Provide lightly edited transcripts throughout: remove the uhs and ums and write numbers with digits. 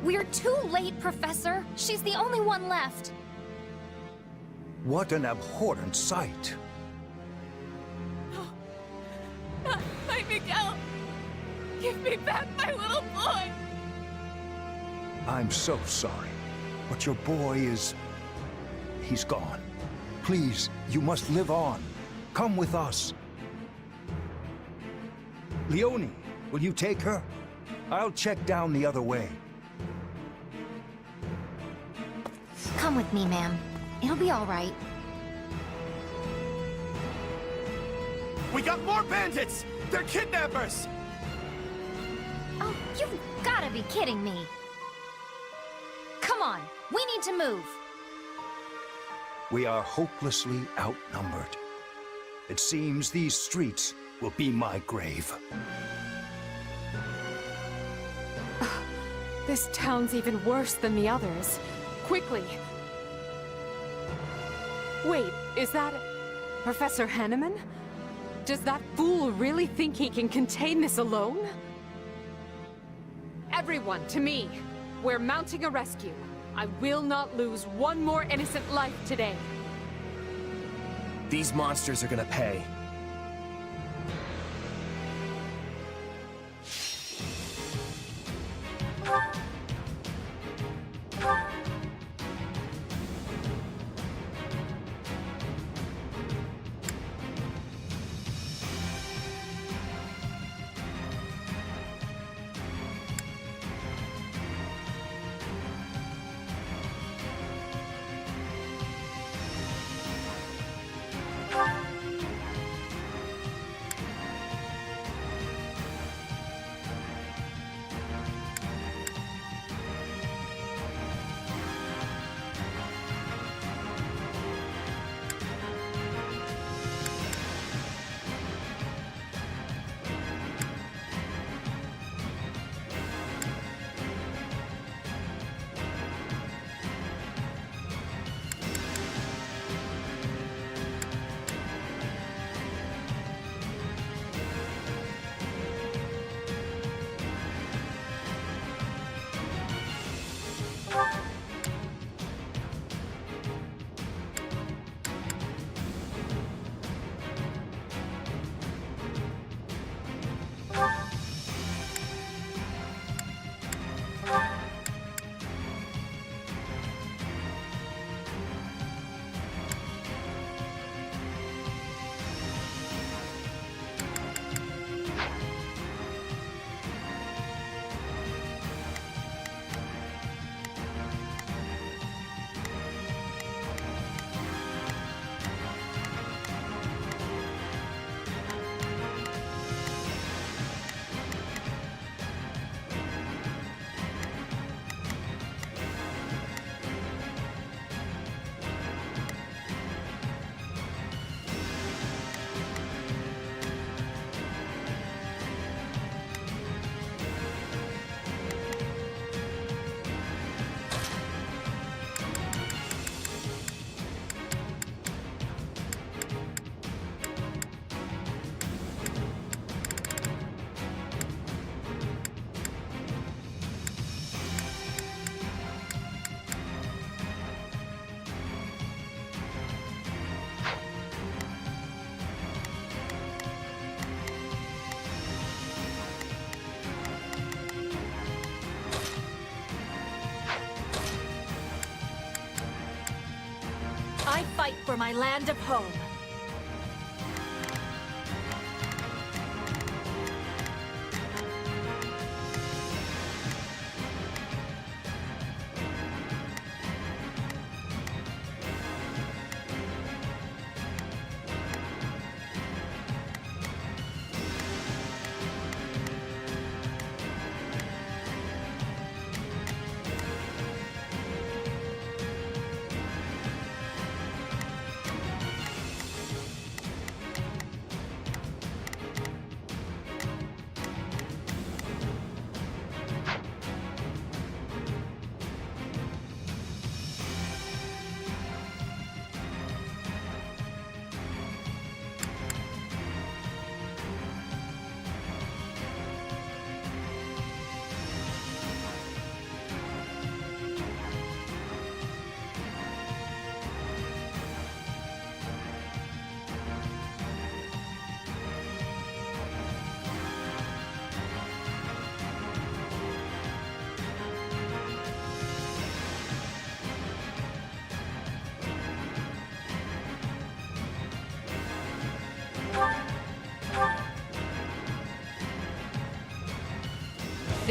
We're too late, Professor. She's the only one left. What an abhorrent sight. Not my Miguel! Give me back my little boy! I'm so sorry, but your boy is... he's gone. Please, you must live on. Come with us. Leonie, will you take her? I'll check down the other way. Come with me, ma'am. It'll be all right. We got more bandits! They're kidnappers! Oh, you've gotta be kidding me. Come on, we need to move. We are hopelessly outnumbered. It seems these streets will be my grave. This town's even worse than the others. Quickly! Wait, is that... Professor Hanneman? Does that fool really think he can contain this alone? Everyone, to me! We're mounting a rescue. I will not lose one more innocent life today. These monsters are gonna pay. I fight for my land of home.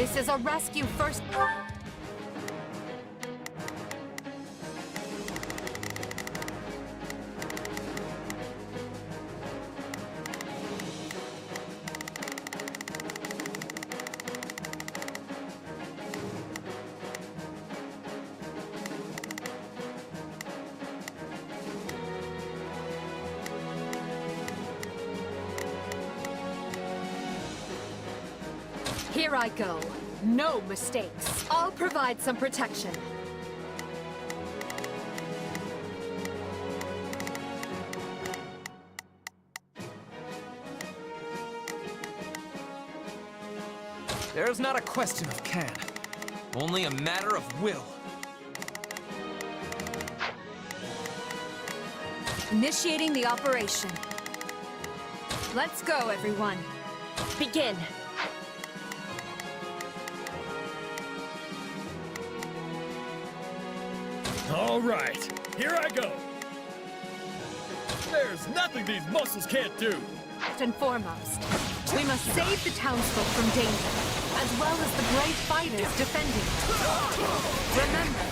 This is a rescue first. Here I go. No mistakes. I'll provide some protection. There's not a question of can, only a matter of will. Initiating the operation. Let's go, everyone. Begin. All right, here I go. There's nothing these muscles can't do. First and foremost, we must save the townsfolk from danger, as well as the brave fighters defending it. Remember,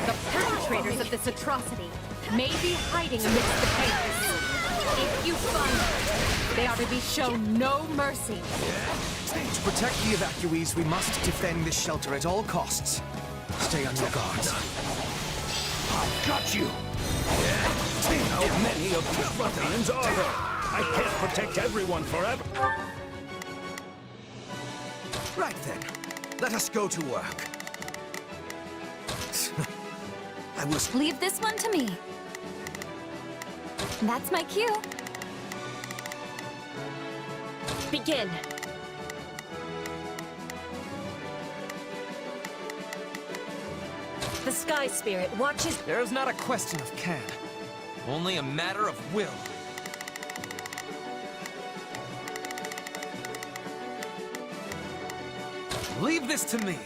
the perpetrators of this atrocity may be hiding amidst the chaos. If you find them, they are to be shown no mercy. To protect the evacuees, we must defend this shelter at all costs. Stay on your guard. I've got you! How many of these ruffians are there? I can't protect everyone forever. Right then, let us go to work. I was... Leave this one to me. That's my cue. Begin. The Sky Spirit watches. There's not a question of can, only a matter of will. Leave this to me.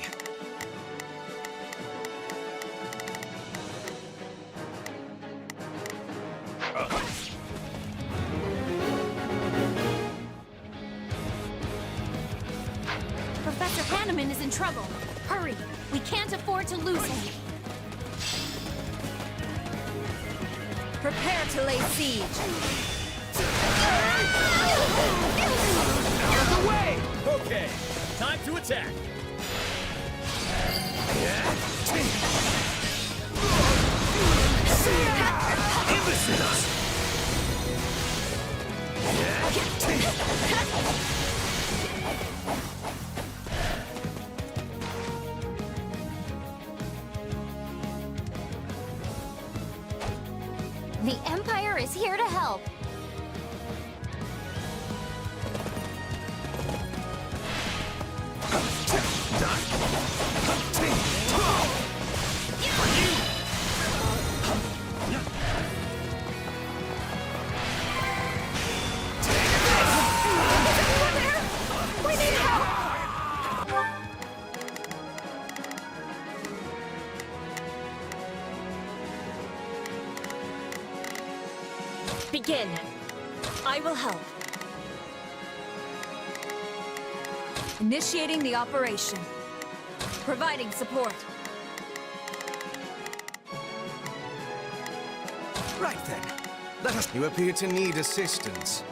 Professor Hanneman is in trouble. Hurry! We can't afford to lose him. Prepare to lay siege. Out of the way! Okay, time to attack. Imbeciles! The Empire is here to help. We need help! Begin. I will help. Initiating the operation. Providing support. Right then, let us... You appear to need assistance.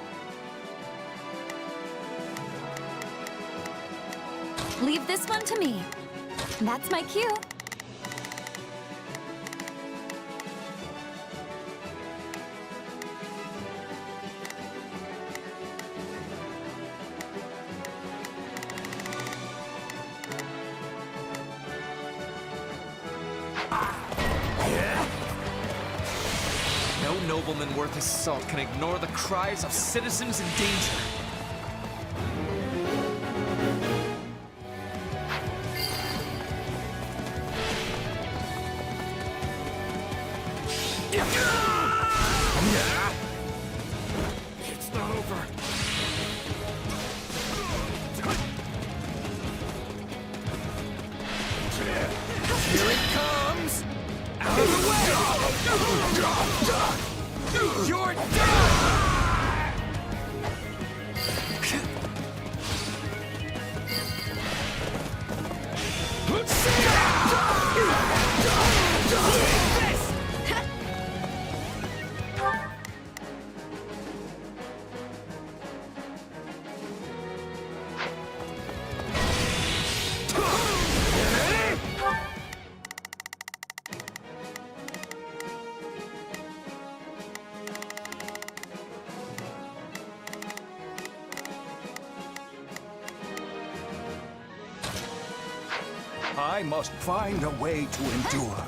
Leave this one to me. That's my cue. No nobleman worth his salt can ignore the cries of citizens in danger. It's not over. Here it comes! Out of the way! You're done! I must find a way to endure.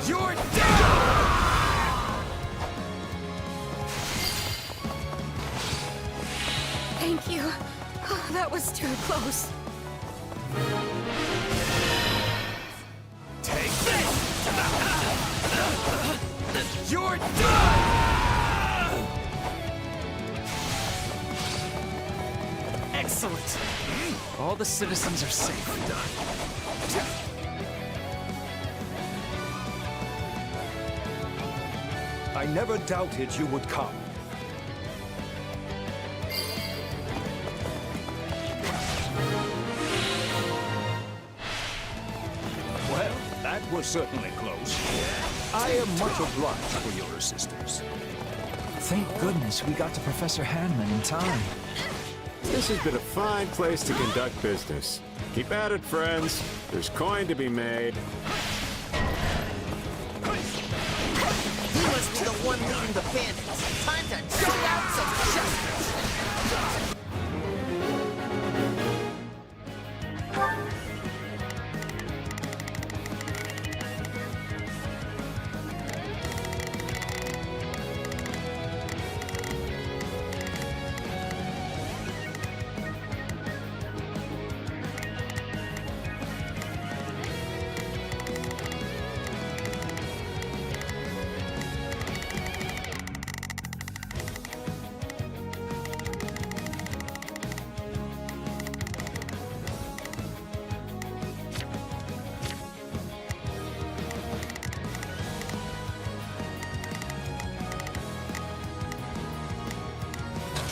You're dead! Thank you. Oh, that was too close. Take this! You're done! Excellent. All the citizens are safe. I never doubted you would come. Well, that was certainly close. I am much obliged for your assistance. Thank goodness we got to Professor Hanman in time. This has been a fine place to conduct business. Keep at it, friends. There's coin to be made. He must be the one leading the bandits. Time to dole out some justice.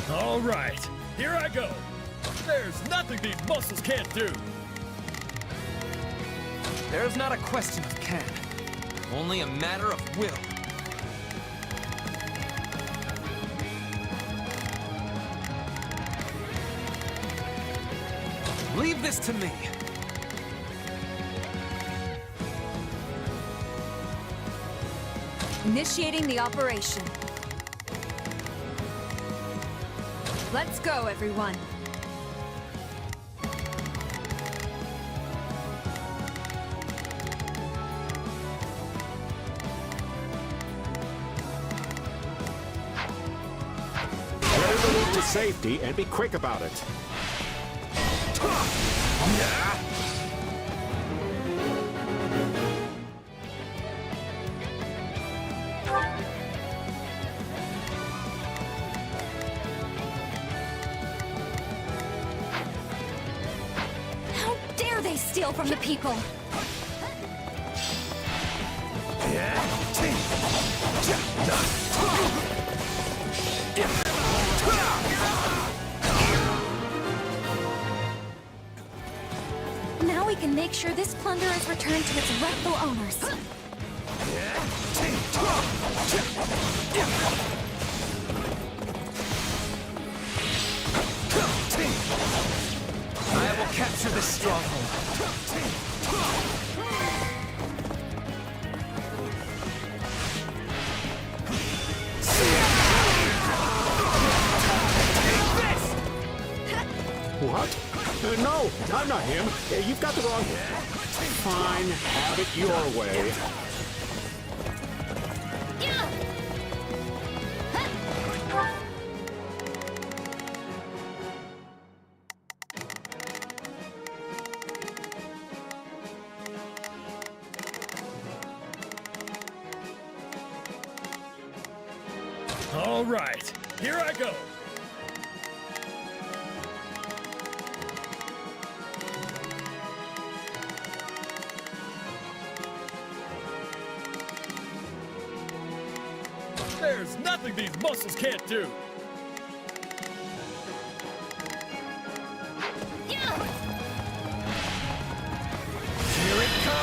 All right, here I go. There's nothing these muscles can't do. There's not a question of can, only a matter of will. Leave this to me. Initiating the operation. Let's go, everyone. Carry the loot to safety and be quick about it. How dare they steal from the people? Now we can make sure this plunder is returned to its rightful owners. I will capture this stronghold. What? No, I'm not him. You've got the wrong... Fine, have it your way. All right, here I go. There's nothing these muscles can't do. Here it comes!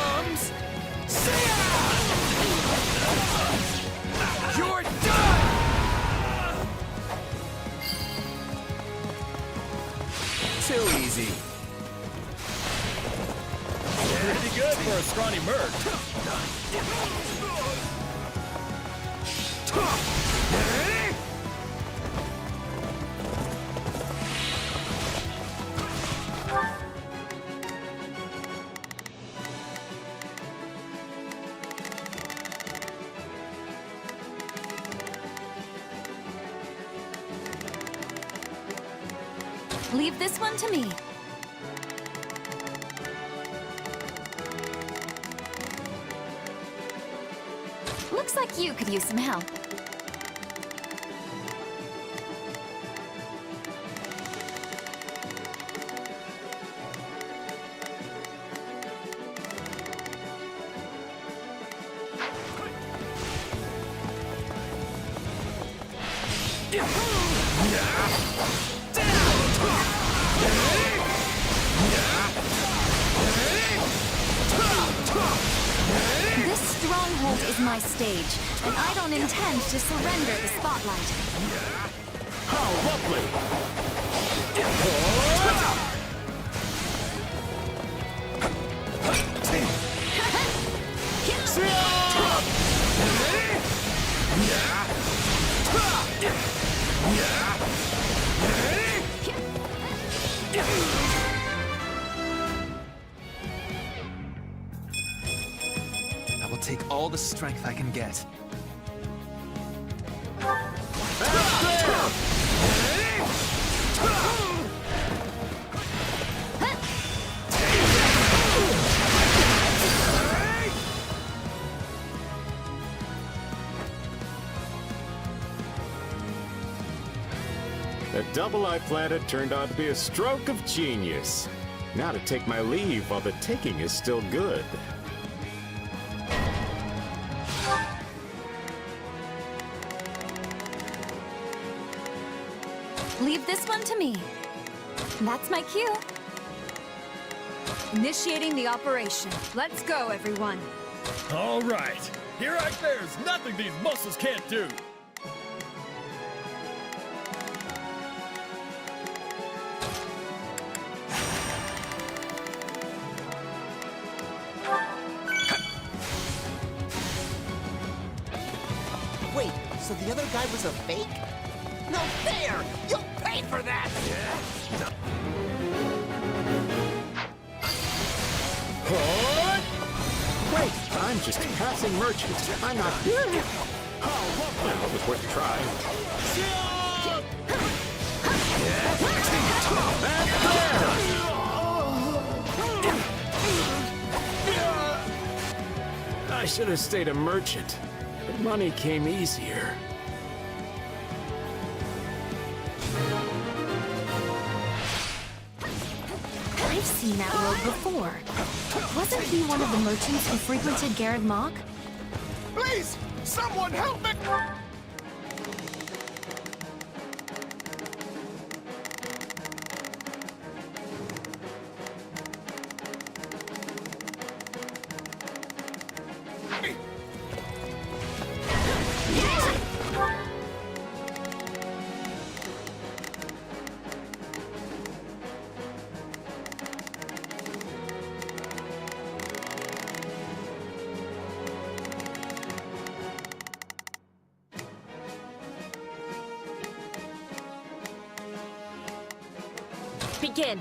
Leave this one to me. Looks like you could use some help. This stronghold is my stage, and I don't intend to surrender the spotlight. How lovely! I will take all the strength I can get. The double I planted turned out to be a stroke of genius. Now to take my leave while the taking is still good. Leave this one to me. That's my cue. Initiating the operation. Let's go, everyone. All right. There's nothing these muscles can't do. Wait, so the other guy was a fake? No fair! You'll pay for that! Wait, I'm just a passing merchant. I'm not... Well, it was worth a try. I should have stayed a merchant. The money came easier. I've seen that road before. Wasn't he one of the merchants who frequented Garrett Mock? Please! Someone help me! Begin.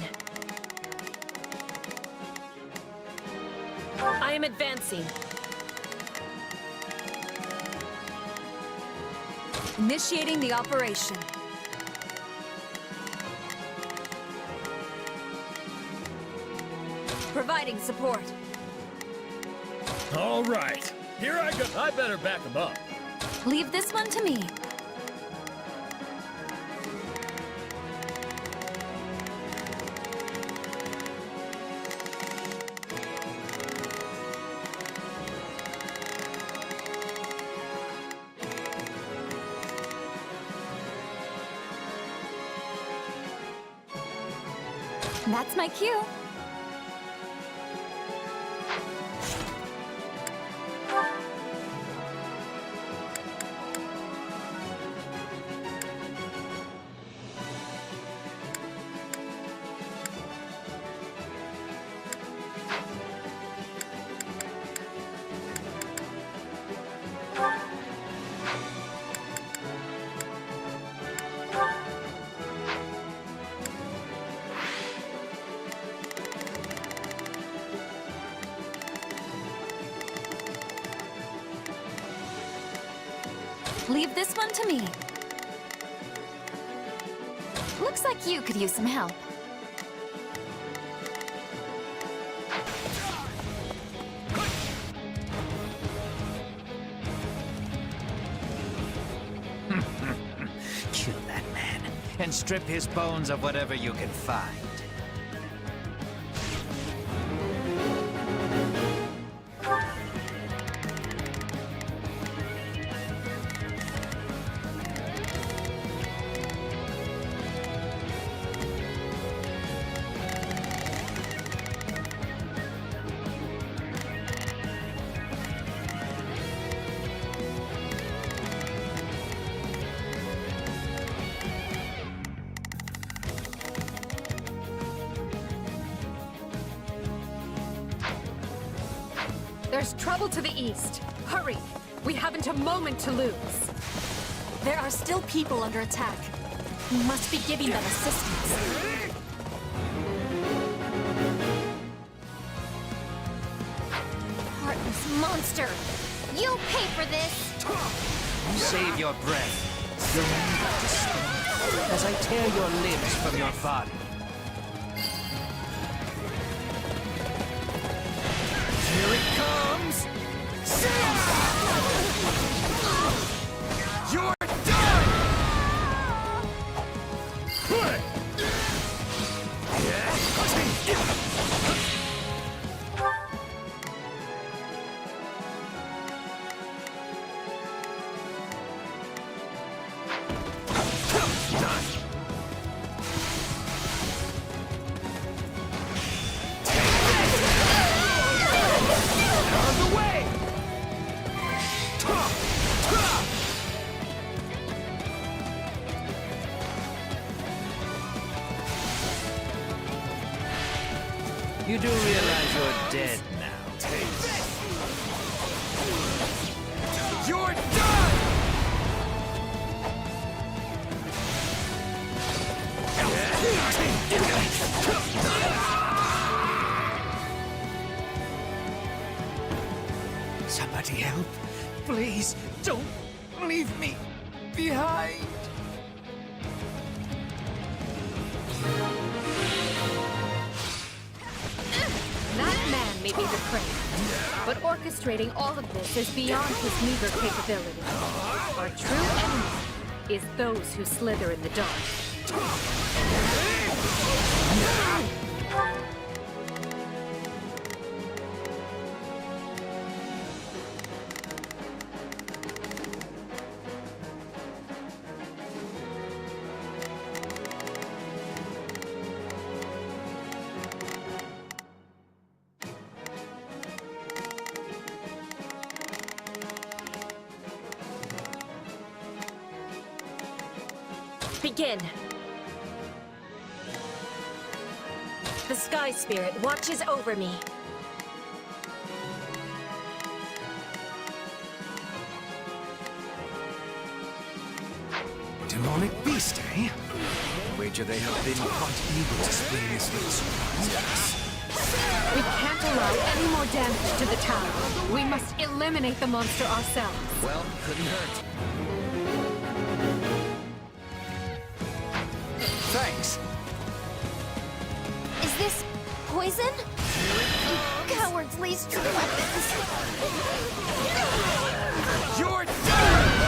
I am advancing. Initiating the operation. Providing support. All right. Here I go. I better back them up. Leave this one to me. That's my cue. Leave this one to me. Looks like you could use some help. Kill that man, and strip his bones of whatever you can find. There's trouble to the east. Hurry! We haven't a moment to lose. There are still people under attack. We must be giving them assistance. Heartless monster! You'll pay for this! Save your breath. Your name got destroyed as I tear your limbs from your body. Here it comes! You're done! Out of the way! You do realize you're dead now. You're done! Somebody help. Please, don't leave me behind. That man may be depraved, but orchestrating all of this is beyond his meager capability. Our true enemy is those who slither in the dark. Begin. The Sky Spirit watches over me. Demonic beast, eh? Wager they have been quite eager to spring this little surprise on us. We can't allow any more damage to the tower. We must eliminate the monster ourselves. Well, couldn't hurt. Thanks. Is this poison? You cowards least your weapons! You're done!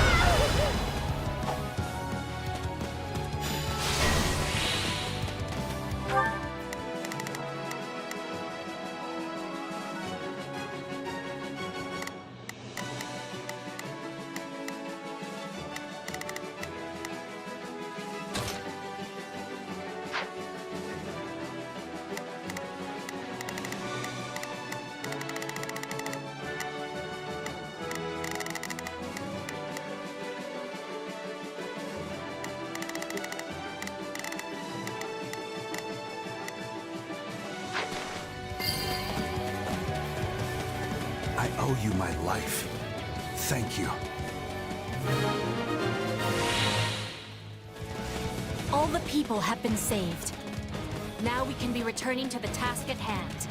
I owe you my life. Thank you. All the people have been saved. Now we can be returning to the task at hand.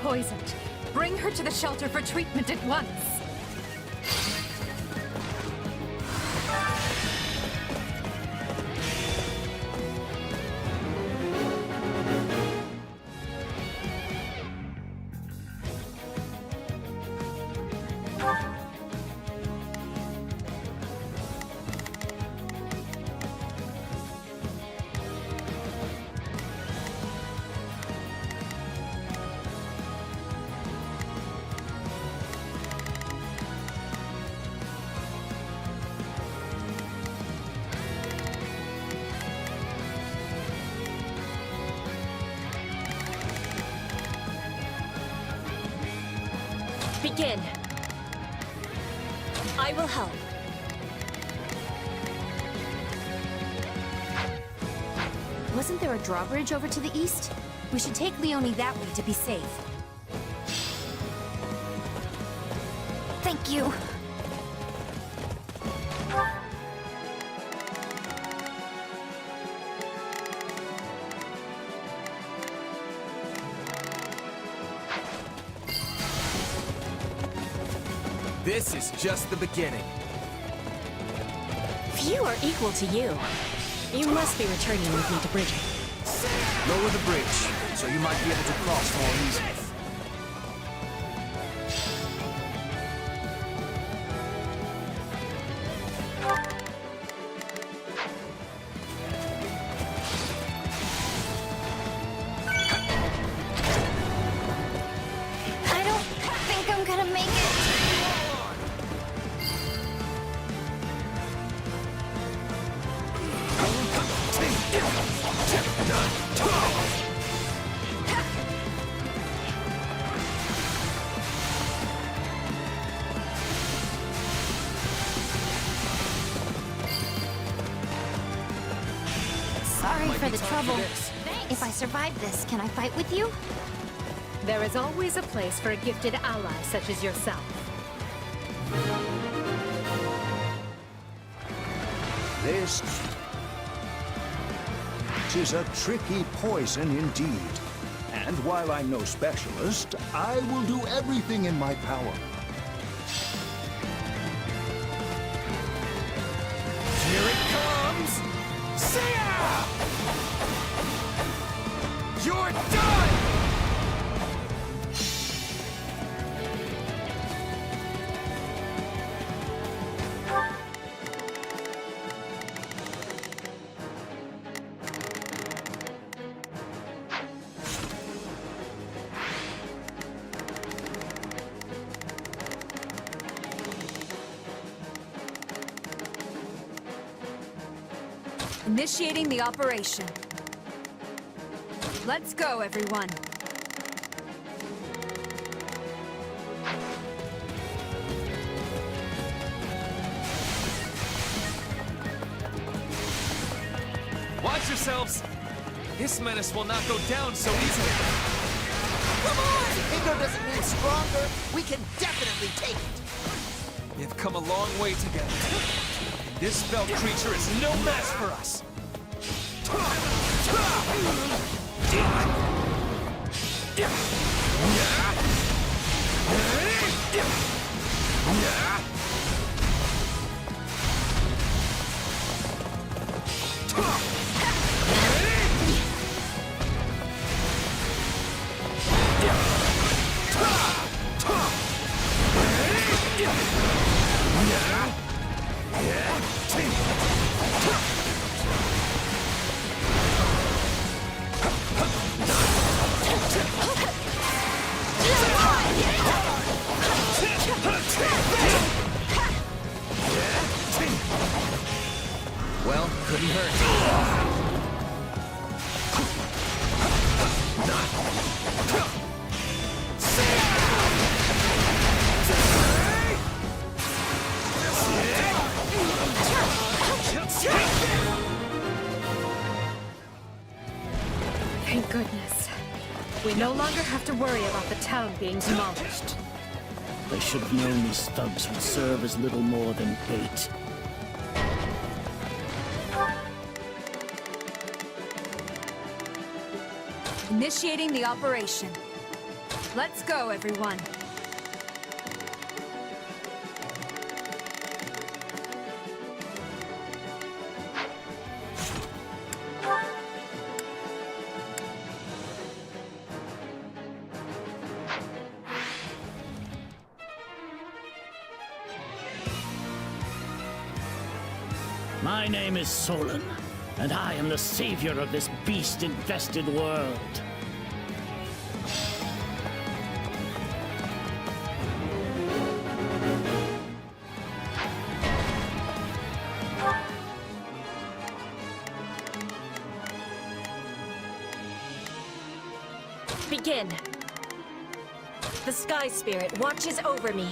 poisoned. Bring her to the shelter for treatment at once. Begin. I will help. Wasn't there a drawbridge over to the east? We should take Leonie that way to be safe. Thank you. This is just the beginning. Few are equal to you. You must be returning with me to Bridget. Lower the bridge, so you might be able to cross more easily. I don't think I'm gonna make it. Sorry for the trouble. If I survive this, can I fight with you? There is always a place for a gifted ally such as yourself. This is a tricky poison indeed. And while I'm no specialist, I will do everything in my power. Here it comes! See ya! You're done! Initiating the operation. Let's go, everyone. Watch yourselves! This menace will not go down so easily. Come on! Bigger doesn't mean stronger. We can definitely take it. We've come a long way together. This spell creature is no match for us. Well, couldn't hurt. Thank goodness. We no longer have to worry about the town being demolished. They should have known these thugs would serve as little more than bait. Initiating the operation. Let's go, everyone. My name is Solon, and I am the savior of this beast-infested world. Begin. The Sky Spirit watches over me.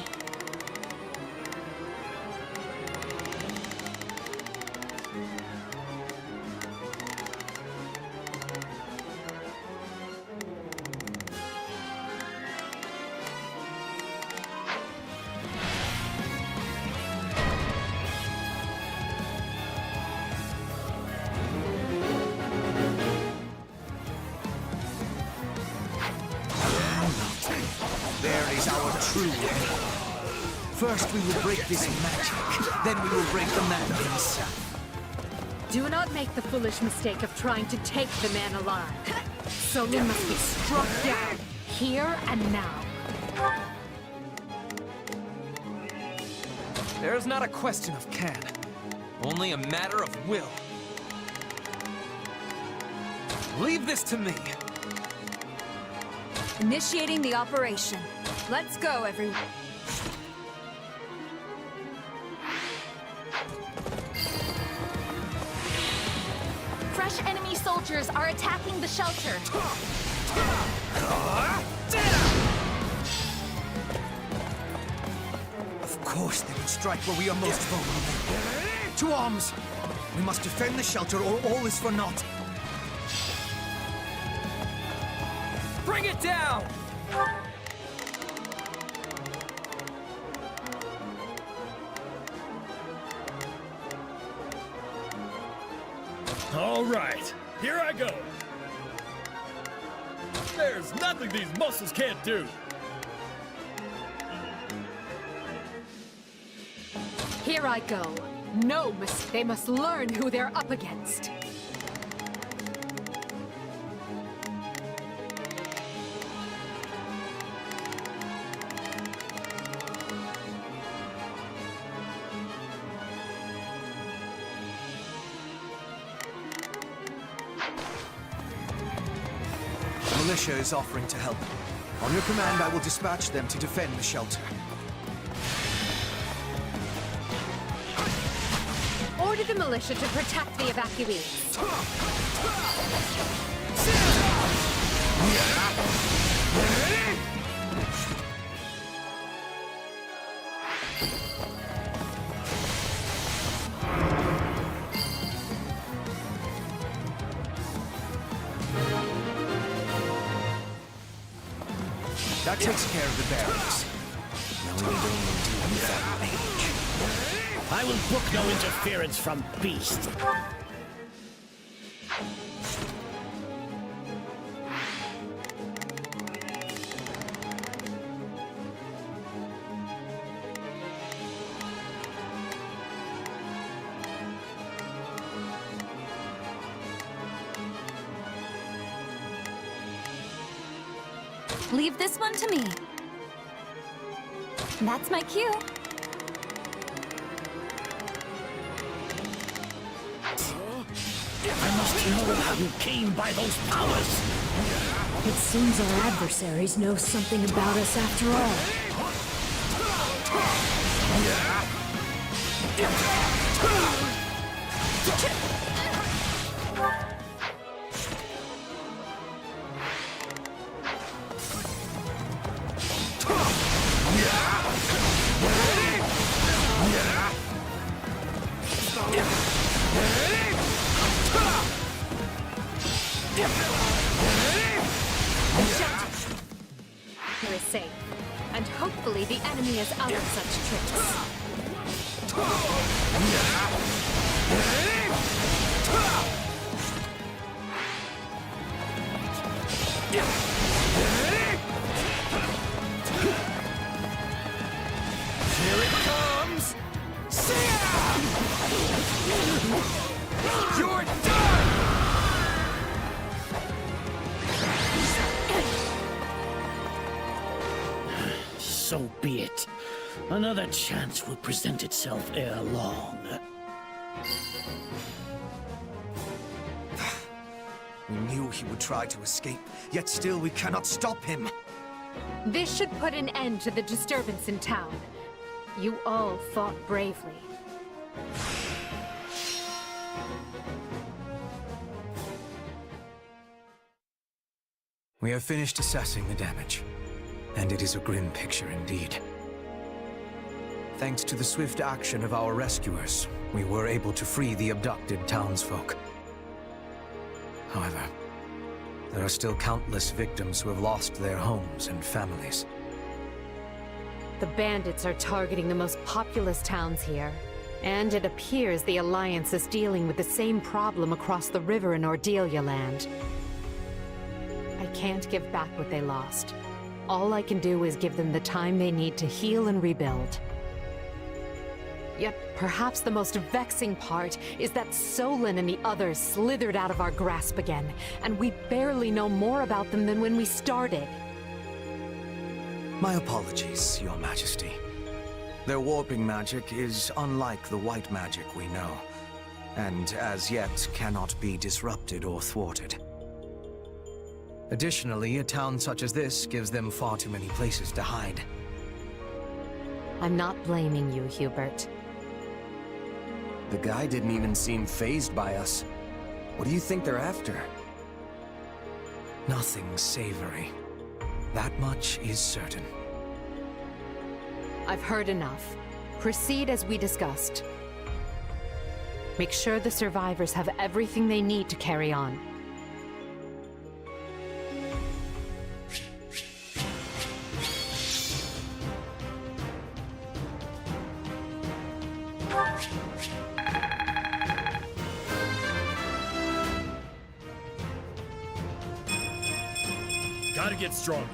There is our true enemy. First we will break this magic, then we will break the man himself. Do not make the foolish mistake of trying to take the man alive. Solon must be struck down, here and now. There is not a question of can, only a matter of will. Leave this to me. Initiating the operation. Let's go, everyone. Fresh enemy soldiers are attacking the shelter. Of course they would strike where we are most vulnerable. To arms! We must defend the shelter or all is for naught. Bring it down! All right, here I go. There's nothing these muscles can't do. Here I go. No, they must learn who they're up against. The militia is offering to help. On your command, I will dispatch them to defend the shelter. Order the militia to protect the evacuees. That takes care of the barracks. Now we need only deal with that mage. I will brook no interference from beast. Leave this one to me. That's my cue. I must know how you came by those powers. It seems our adversaries know something about us after all. Here is safe, and hopefully the enemy is out of such tricks. You're done! So be it. Another chance will present itself ere long. We knew he would try to escape, yet still we cannot stop him. This should put an end to the disturbance in town. You all fought bravely. We have finished assessing the damage, and it is a grim picture indeed. Thanks to the swift action of our rescuers, we were able to free the abducted townsfolk. However, there are still countless victims who have lost their homes and families. The bandits are targeting the most populous towns here, and it appears the Alliance is dealing with the same problem across the river in Ordelia Land. I can't give back what they lost. All I can do is give them the time they need to heal and rebuild. Yet, perhaps the most vexing part is that Solon and the others slithered out of our grasp again, and we barely know more about them than when we started. My apologies, Your Majesty. Their warping magic is unlike the white magic we know, and as yet cannot be disrupted or thwarted. Additionally, a town such as this gives them far too many places to hide. I'm not blaming you, Hubert. The guy didn't even seem fazed by us. What do you think they're after? Nothing savory. That much is certain. I've heard enough. Proceed as we discussed. Make sure the survivors have everything they need to carry on. Gotta get stronger.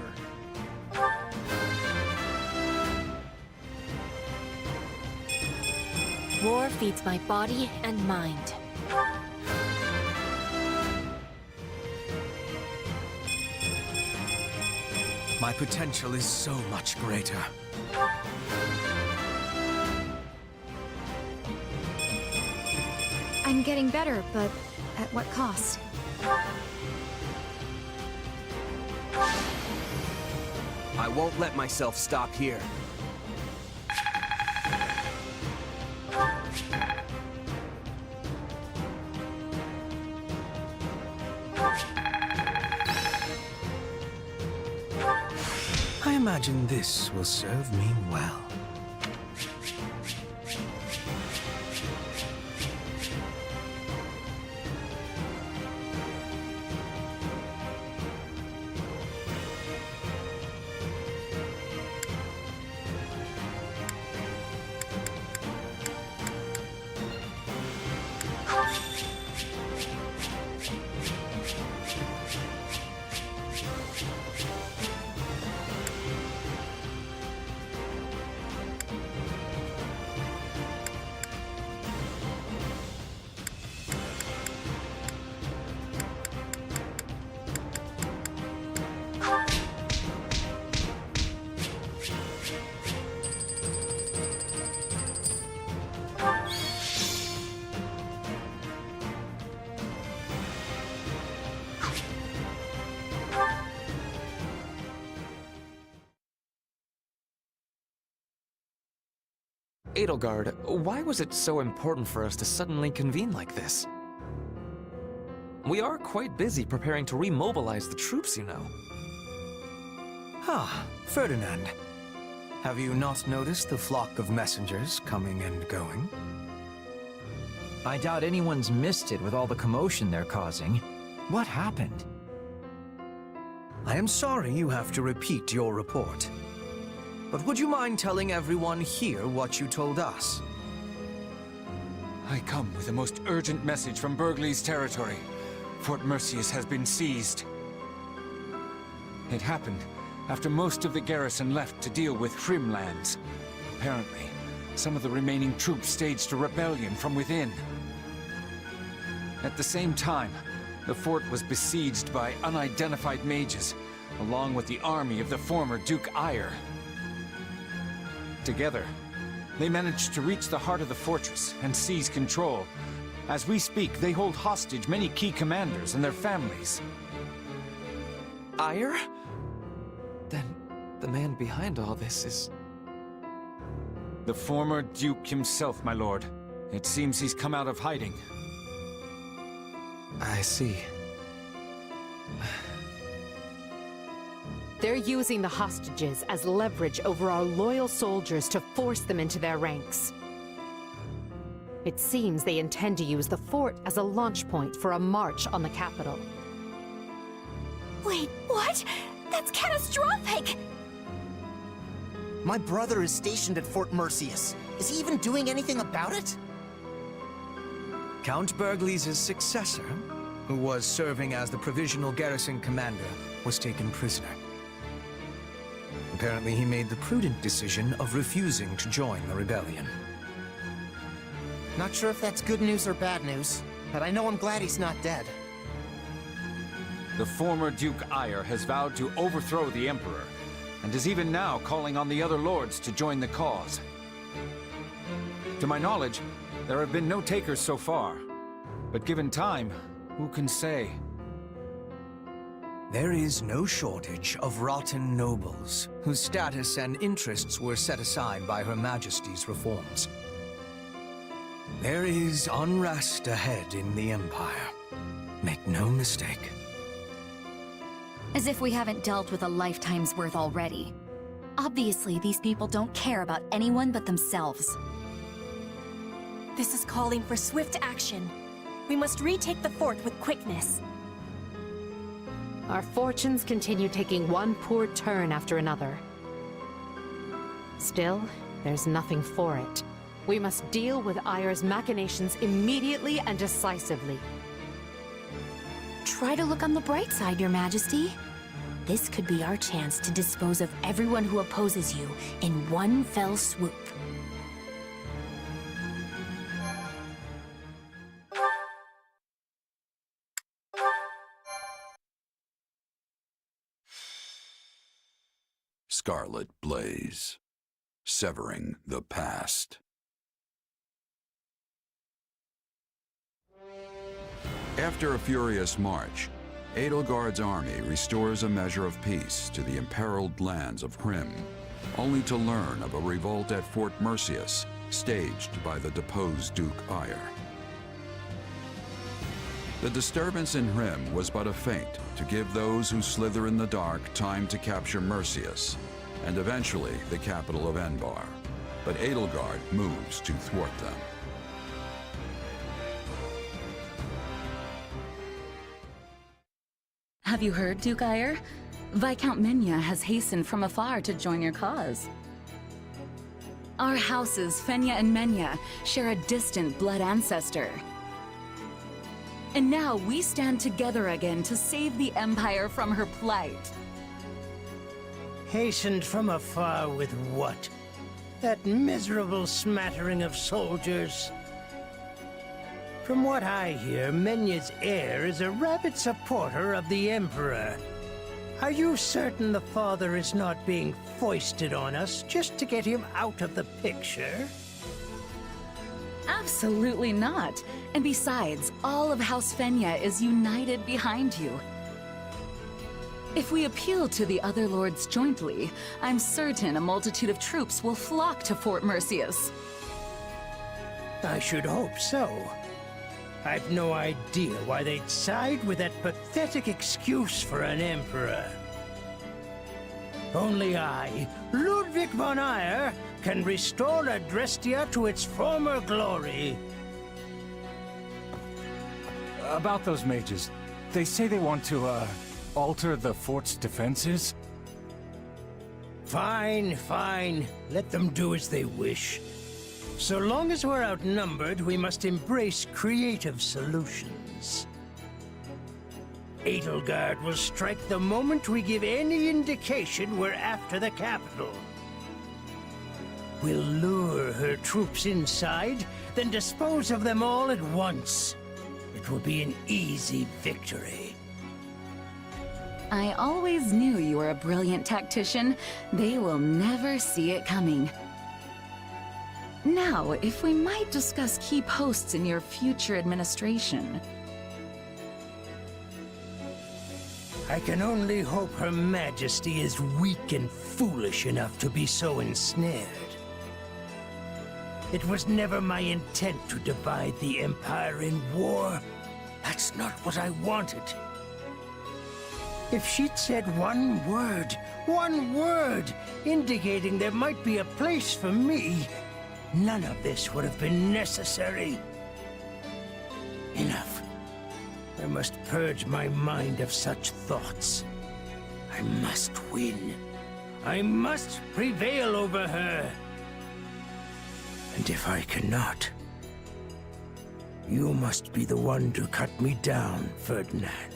War feeds my body and mind. My potential is so much greater. I'm getting better, but at what cost? I won't let myself stop here. I imagine this will serve me well. Edelgard, why was it so important for us to suddenly convene like this? We are quite busy preparing to remobilize the troops, you know. Ah, Ferdinand. Have you not noticed the flock of messengers coming and going? I doubt anyone's missed it with all the commotion they're causing. What happened? I am sorry you have to repeat your report. But would you mind telling everyone here what you told us? I come with a most urgent message from Burgley's territory. Fort Mercius has been seized. It happened after most of the garrison left to deal with Hrimlands. Apparently, some of the remaining troops staged a rebellion from within. At the same time, the fort was besieged by unidentified mages, along with the army of the former Duke Ire. Together, they managed to reach the heart of the fortress and seize control. As we speak, they hold hostage many key commanders and their families. Ire? Then the man behind all this is... The former Duke himself, my lord. It seems he's come out of hiding. I see. They're using the hostages as leverage over our loyal soldiers to force them into their ranks. It seems they intend to use the fort as a launch point for a march on the capital. Wait, what? That's catastrophic! My brother is stationed at Fort Mercius. Is he even doing anything about it? Count Burgleys' successor, who was serving as the provisional garrison commander, was taken prisoner. Apparently he made the prudent decision of refusing to join the rebellion. Not sure if that's good news or bad news, but I know I'm glad he's not dead. The former Duke Ire has vowed to overthrow the Emperor, and is even now calling on the other lords to join the cause. To my knowledge, there have been no takers so far, but given time, who can say? There is no shortage of rotten nobles, whose status and interests were set aside by Her Majesty's reforms. There is unrest ahead in the Empire. Make no mistake. As if we haven't dealt with a lifetime's worth already. Obviously, these people don't care about anyone but themselves. This is calling for swift action. We must retake the fort with quickness. Our fortunes continue taking one poor turn after another. Still, there's nothing for it. We must deal with Ire's machinations immediately and decisively. Try to look on the bright side, Your Majesty. This could be our chance to dispose of everyone who opposes you in one fell swoop. Scarlet Blaze, severing the past. After a furious march, Edelgard's army restores a measure of peace to the imperiled lands of Hrym, only to learn of a revolt at Fort Mercius, staged by the deposed Duke Ire. The disturbance in Hrym was but a feint to give those who slither in the dark time to capture Mercius, and eventually the capital of Enbar. But Edelgard moves to thwart them. Have you heard, Duke Ire? Viscount Minya has hastened from afar to join your cause. Our houses, Fenya and Menya, share a distant blood ancestor. And now we stand together again to save the Empire from her plight. Hastened from afar with what? That miserable smattering of soldiers? From what I hear, Menya's heir is a rabid supporter of the Emperor. Are you certain the father is not being foisted on us just to get him out of the picture? Absolutely not. And besides, all of House Fenya is united behind you. If we appeal to the other lords jointly, I'm certain a multitude of troops will flock to Fort Mercius. I should hope so. I've no idea why they'd side with that pathetic excuse for an emperor. Only I, Ludwig von Ire, can restore Adrestia to its former glory. About those mages, they say they want to, alter the fort's defenses? Fine, fine. Let them do as they wish. So long as we're outnumbered, we must embrace creative solutions. Edelgard will strike the moment we give any indication we're after the capital. We'll lure her troops inside, then dispose of them all at once. it will be an easy victory. I always knew you were a brilliant tactician. They will never see it coming. Now, if we might discuss key posts in your future administration. I can only hope Her Majesty is weak and foolish enough to be so ensnared. It was never my intent to divide the Empire in war. That's not what I wanted. If she'd said one word, indicating there might be a place for me, none of this would have been necessary. Enough. I must purge my mind of such thoughts. I must win. I must prevail over her. And if I cannot, you must be the one to cut me down, Ferdinand.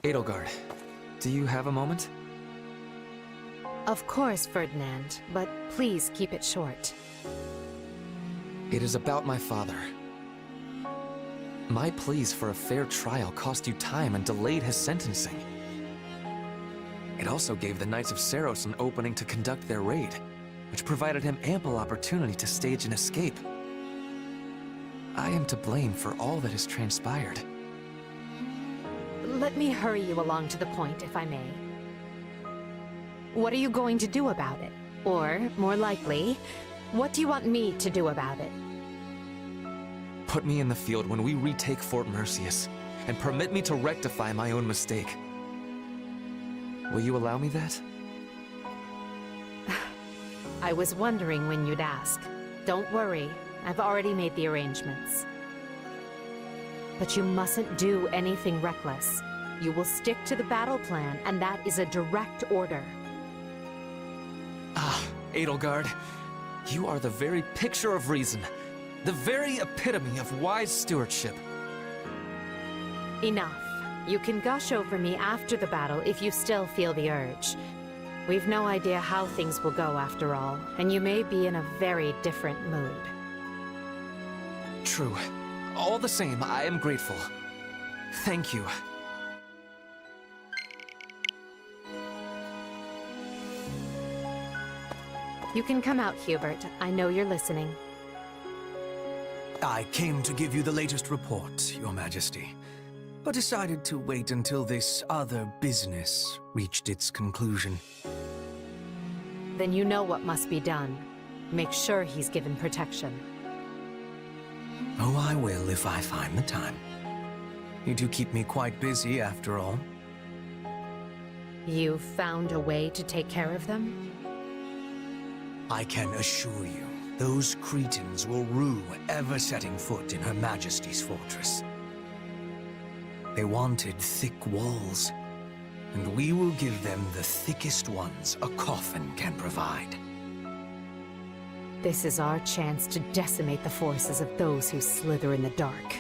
Edelgard, do you have a moment? Of course, Ferdinand, but please keep it short. It is about my father. My pleas for a fair trial cost you time and delayed his sentencing. It also gave the Knights of Seiros an opening to conduct their raid, which provided him ample opportunity to stage an escape. I am to blame for all that has transpired. Let me hurry you along to the point, if I may. What are you going to do about it? Or, more likely, what do you want me to do about it? Put me in the field when we retake Fort Merceus, and permit me to rectify my own mistake. Will you allow me that? I was wondering when you'd ask. Don't worry, I've already made the arrangements. But you mustn't do anything reckless. You will stick to the battle plan, and that is a direct order. Ah, Edelgard, you are the very picture of reason, the very epitome of wise stewardship. Enough. You can gush over me after the battle if you still feel the urge. We've no idea how things will go after all, and you may be in a very different mood. True. All the same, I am grateful. Thank you. You can come out, Hubert. I know you're listening. I came to give you the latest report, Your Majesty, but decided to wait until this other business reached its conclusion. Then you know what must be done. Make sure he's given protection. Oh, I will if I find the time. You do keep me quite busy, after all. You've found a way to take care of them? I can assure you, those Cretans will rue ever setting foot in Her Majesty's fortress. They wanted thick walls, and we will give them the thickest ones a coffin can provide. This is our chance to decimate the forces of those who slither in the dark.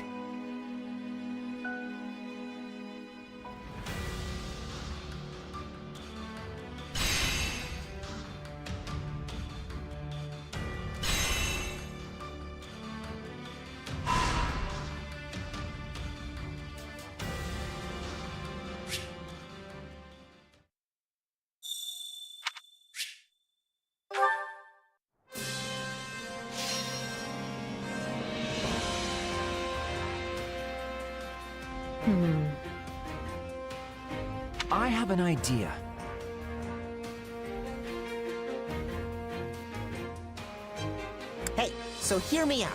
I have an idea. Hey, so hear me out.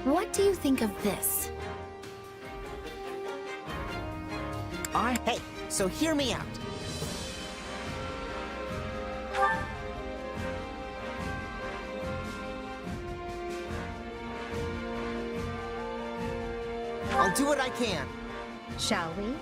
What do you think of this? Hey, so hear me out. I'll do what I can. Shall we?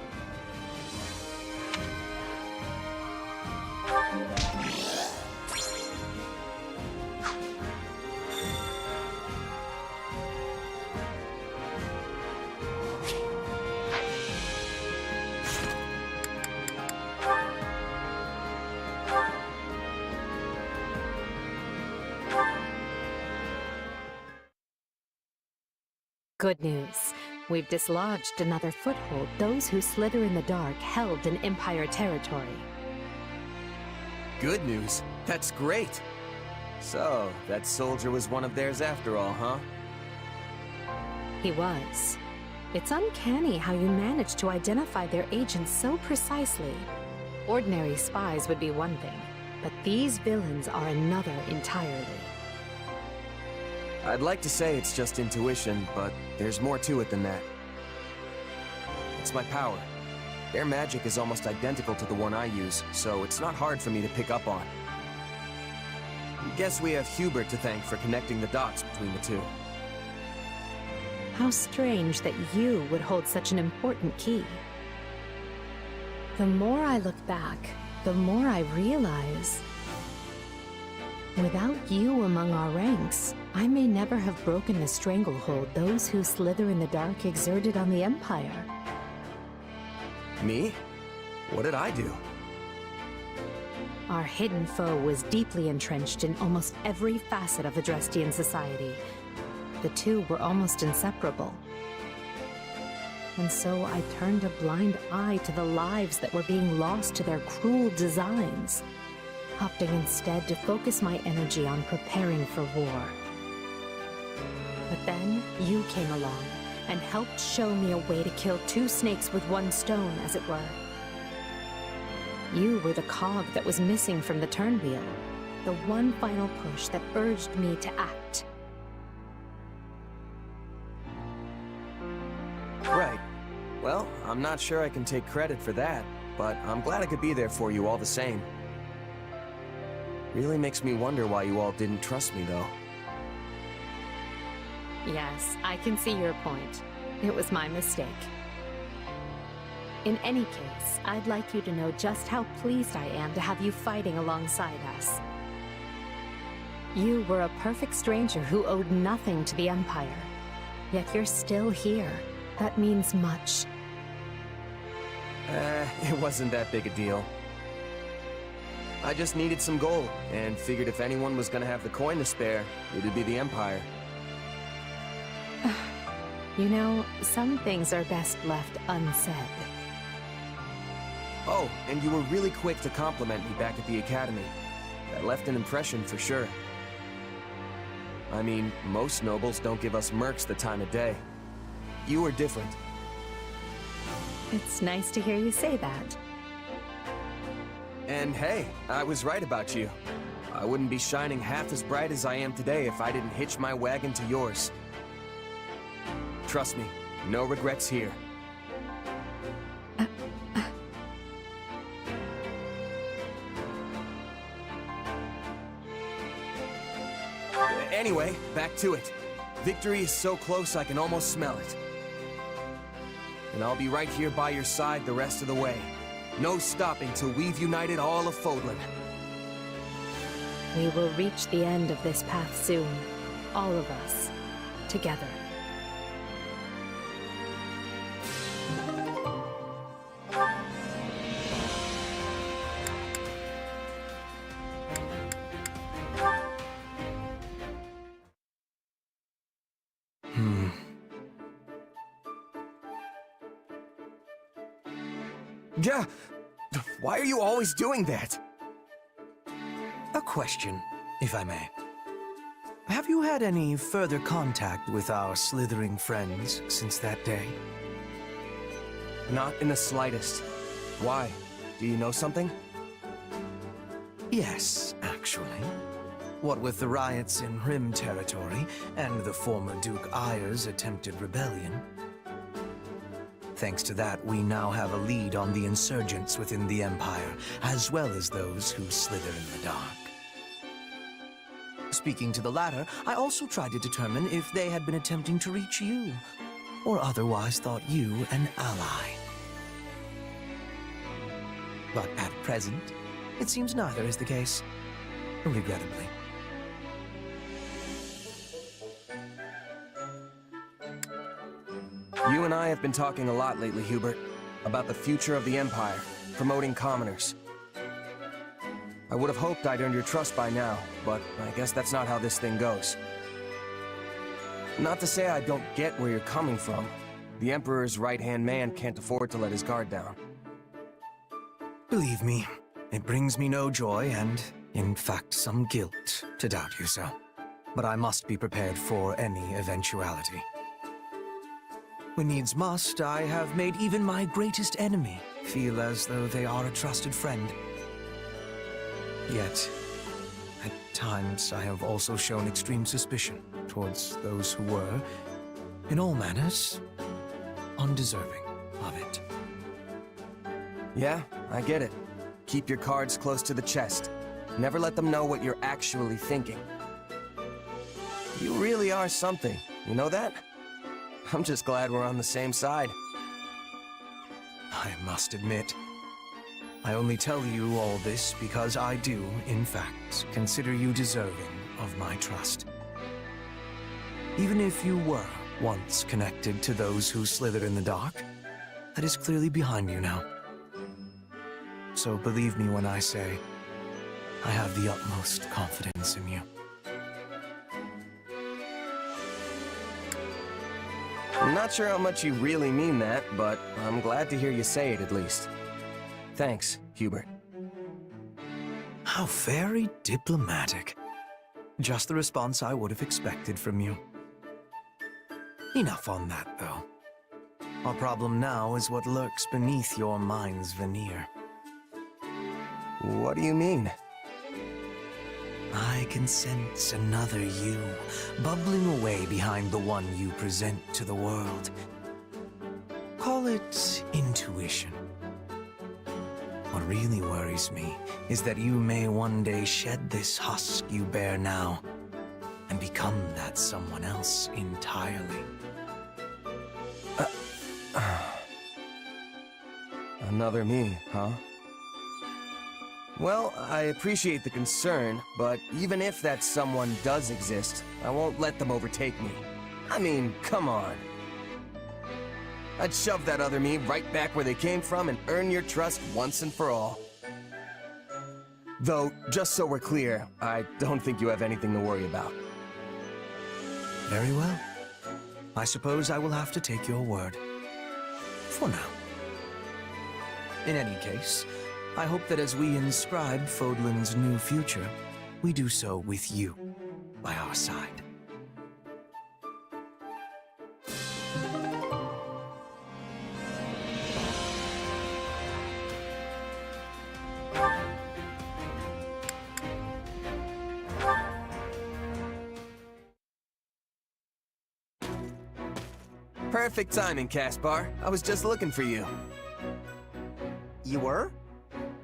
Good news. We've dislodged another foothold those who slither in the dark held in Empire territory. Good news. That's great. So, that soldier was one of theirs after all, huh? He was. It's uncanny how you managed to identify their agents so precisely. Ordinary spies would be one thing, but these villains are another entirely. I'd like to say it's just intuition, but there's more to it than that. It's my power. Their magic is almost identical to the one I use, so it's not hard for me to pick up on. Guess we have Hubert to thank for connecting the dots between the two. How strange that you would hold such an important key. The more I look back, the more I realize... without you among our ranks, I may never have broken the stranglehold those who slither in the dark exerted on the Empire. Me? What did I do? Our hidden foe was deeply entrenched in almost every facet of the Drestian society. The two were almost inseparable. And so I turned a blind eye to the lives that were being lost to their cruel designs, opting instead to focus my energy on preparing for war. But then you came along and helped show me a way to kill two snakes with one stone, as it were. You were the cog that was missing from the turnwheel, the one final push that urged me to act. Right. Well, I'm not sure I can take credit for that, but I'm glad I could be there for you all the same. Really makes me wonder why you all didn't trust me, though. Yes, I can see your point. It was my mistake. In any case, I'd like you to know just how pleased I am to have you fighting alongside us. You were a perfect stranger who owed nothing to the Empire. Yet you're still here. That means much. It wasn't that big a deal. I just needed some gold, and figured if anyone was gonna have the coin to spare, it would be the Empire. You know, some things are best left unsaid. Oh, and you were really quick to compliment me back at the Academy. That left an impression for sure. I mean, most nobles don't give us mercs the time of day. You were different. It's nice to hear you say that. And hey, I was right about you. I wouldn't be shining half as bright as I am today if I didn't hitch my wagon to yours. Trust me, no regrets here. Anyway, back to it. Victory is so close I can almost smell it. And I'll be right here by your side the rest of the way. No stopping till we've united all of Fodlan. We will reach the end of this path soon. All of us. Together. Yeah, why are you always doing that? A question, if I may. Have you had any further contact with our slithering friends since that day? Not in the slightest. Why? Do you know something? Yes, actually. What with the riots in Rim territory and the former Duke Ayer's attempted rebellion. Thanks to that, we now have a lead on the insurgents within the Empire, as well as those who slither in the dark. Speaking to the latter, I also tried to determine if they had been attempting to reach you, or otherwise thought you an ally. But at present, it seems neither is the case, regrettably. You and I have been talking a lot lately, Hubert, about the future of the Empire, promoting commoners. I would have hoped I'd earned your trust by now, but I guess that's not how this thing goes. Not to say I don't get where you're coming from. The Emperor's right-hand man can't afford to let his guard down. Believe me, it brings me no joy and, in fact, some guilt to doubt you so. But I must be prepared for any eventuality. When needs must, I have made even my greatest enemy feel as though they are a trusted friend. Yet, at times I have also shown extreme suspicion towards those who were, in all manners, undeserving of it. Yeah, I get it. Keep your cards close to the chest. Never let them know what you're actually thinking. You really are something, you know that? I'm just glad we're on the same side. I must admit, I only tell you all this because I do, in fact, consider you deserving of my trust. Even if you were once connected to those who slithered in the dark, that is clearly behind you now. So believe me when I say, I have the utmost confidence in you. I'm not sure how much you really mean that, but I'm glad to hear you say it at least. Thanks, Hubert. How very diplomatic. Just the response I would have expected from you. Enough on that, though. Our problem now is what lurks beneath your mind's veneer. What do you mean? I can sense another you, bubbling away behind the one you present to the world. Call it intuition. What really worries me is that you may one day shed this husk you bear now, and become that someone else entirely. Another me, huh? Well, I appreciate the concern, but even if that someone does exist, I won't let them overtake me. I mean, come on. I'd shove that other me right back where they came from and earn your trust once and for all. Though, just so we're clear, I don't think you have anything to worry about. Very well. I suppose I will have to take your word. For now. In any case, I hope that as we inscribe Fodlan's new future, we do so with you by our side. Perfect timing, Caspar. I was just looking for you. You were?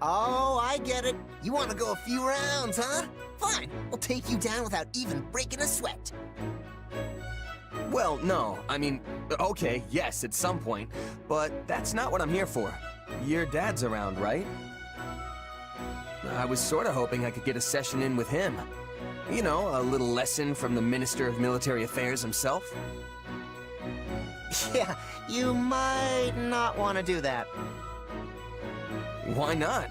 Oh, I get it. You want to go a few rounds, huh? Fine, we'll take you down without even breaking a sweat. Well, no. I mean, okay, yes, at some point. But that's not what I'm here for. Your dad's around, right? I was sort of hoping I could get a session in with him. You know, a little lesson from the Minister of Military Affairs himself. Yeah, you might not want to do that. Why not?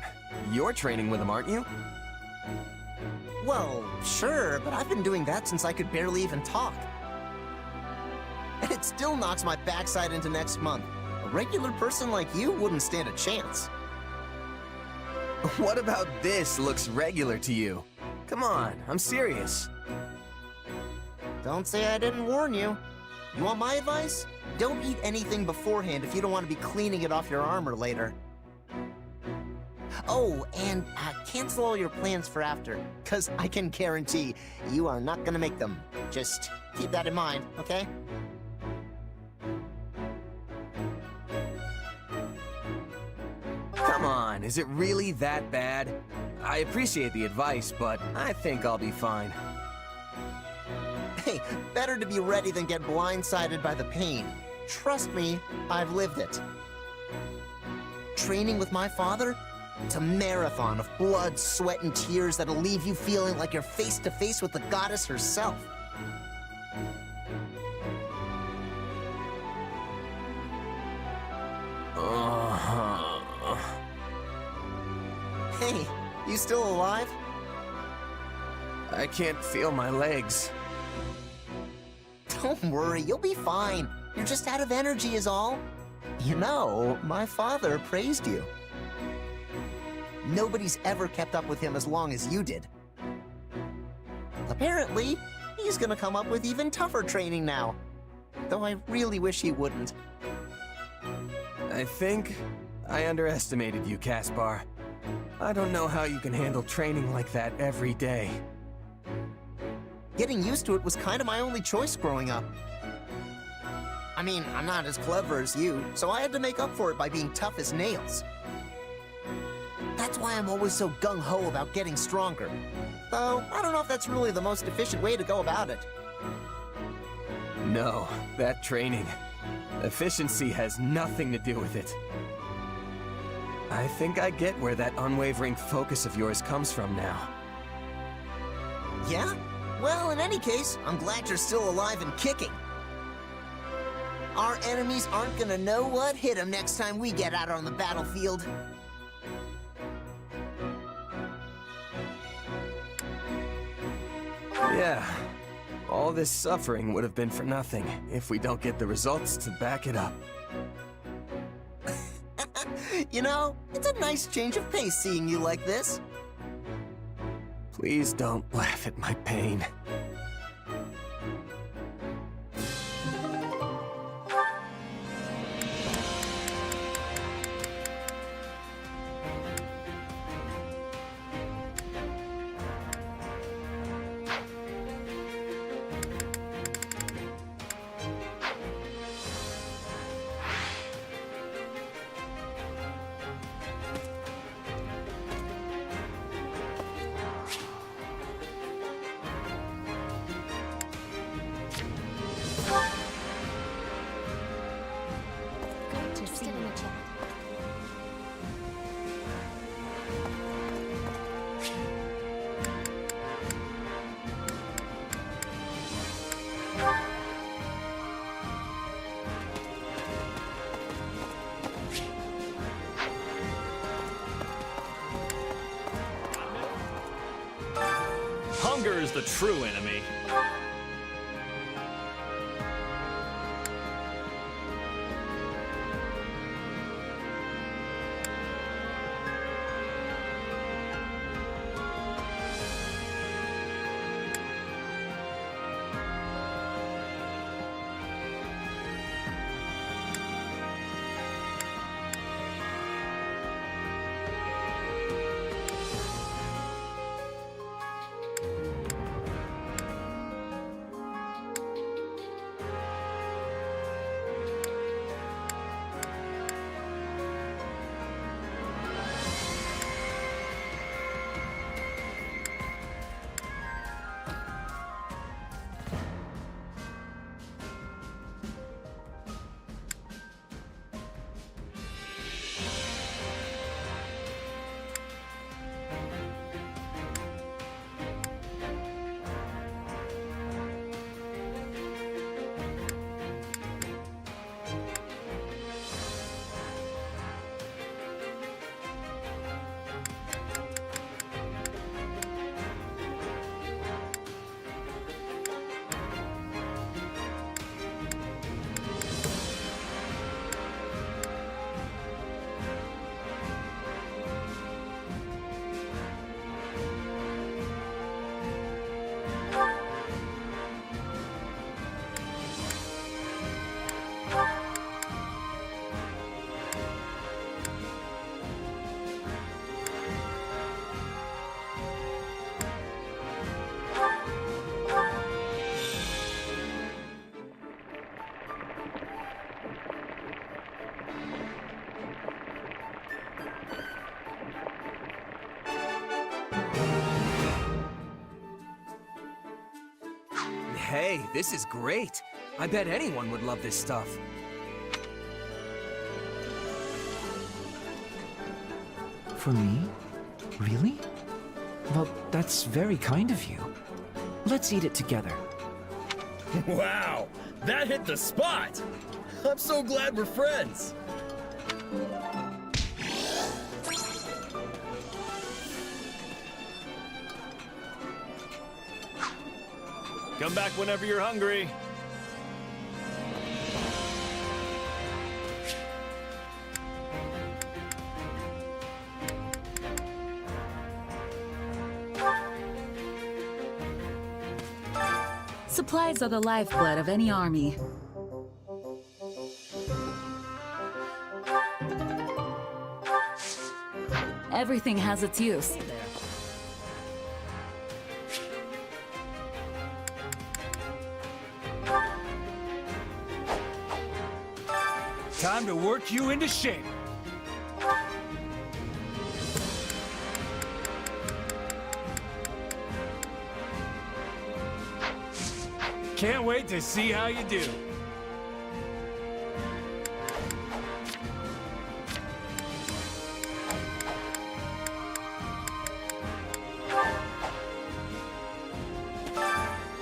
You're training with him, aren't you? Well, sure, but I've been doing that since I could barely even talk. And it still knocks my backside into next month. A regular person like you wouldn't stand a chance. What about this looks regular to you? Come on, I'm serious. Don't say I didn't warn you. You want my advice? Don't eat anything beforehand if you don't want to be cleaning it off your armor later. Oh, and cancel all your plans for after, because I can guarantee you are not going to make them. Just keep that in mind, okay? Come on, is it really that bad? I appreciate the advice, but I think I'll be fine. Hey, better to be ready than get blindsided by the pain. Trust me, I've lived it. Training with my father? It's a marathon of blood, sweat, and tears that'll leave you feeling like you're face to face with the goddess herself. Hey, you still alive? I can't feel my legs. Don't worry, you'll be fine. You're just out of energy is all. You know, my father praised you. Nobody's ever kept up with him as long as you did. Apparently, he's gonna come up with even tougher training now. Though I really wish he wouldn't. I think I underestimated you, Caspar. I don't know how you can handle training like that every day. Getting used to it was kind of my only choice growing up. I mean, I'm not as clever as you, so I had to make up for it by being tough as nails. That's why I'm always so gung-ho about getting stronger. Though, I don't know if that's really the most efficient way to go about it. No, that training. Efficiency has nothing to do with it. I think I get where that unwavering focus of yours comes from now. Yeah? Well, in any case, I'm glad you're still alive and kicking. Our enemies aren't gonna know what hit them next time we get out on the battlefield. Yeah. All this suffering would have been for nothing if we don't get the results to back it up. You know, it's a nice change of pace seeing you like this. Please don't laugh at my pain. Hunger is the true enemy. Hey, this is great. I bet anyone would love this stuff. For me? Really? Well, that's very kind of you. Let's eat it together. Wow, that hit the spot! I'm so glad we're friends! Come back whenever you're hungry. Supplies are the lifeblood of any army. Everything has its use. Time to work you into shape. Can't wait to see how you do.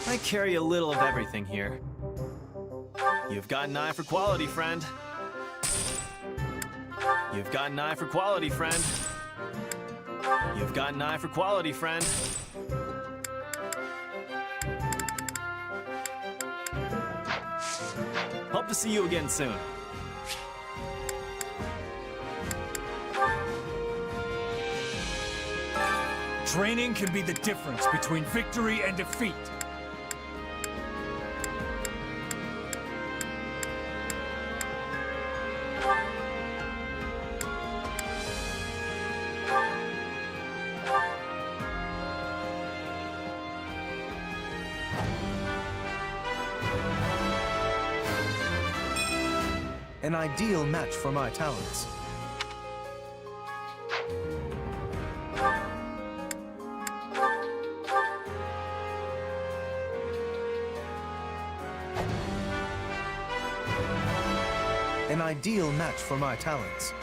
I carry a little of everything here. You've got an eye for quality, friend. You've got an eye for quality, friend. You've got an eye for quality, friend. Hope to see you again soon. Training can be the difference between victory and defeat. An ideal match for my talents. An ideal match for my talents.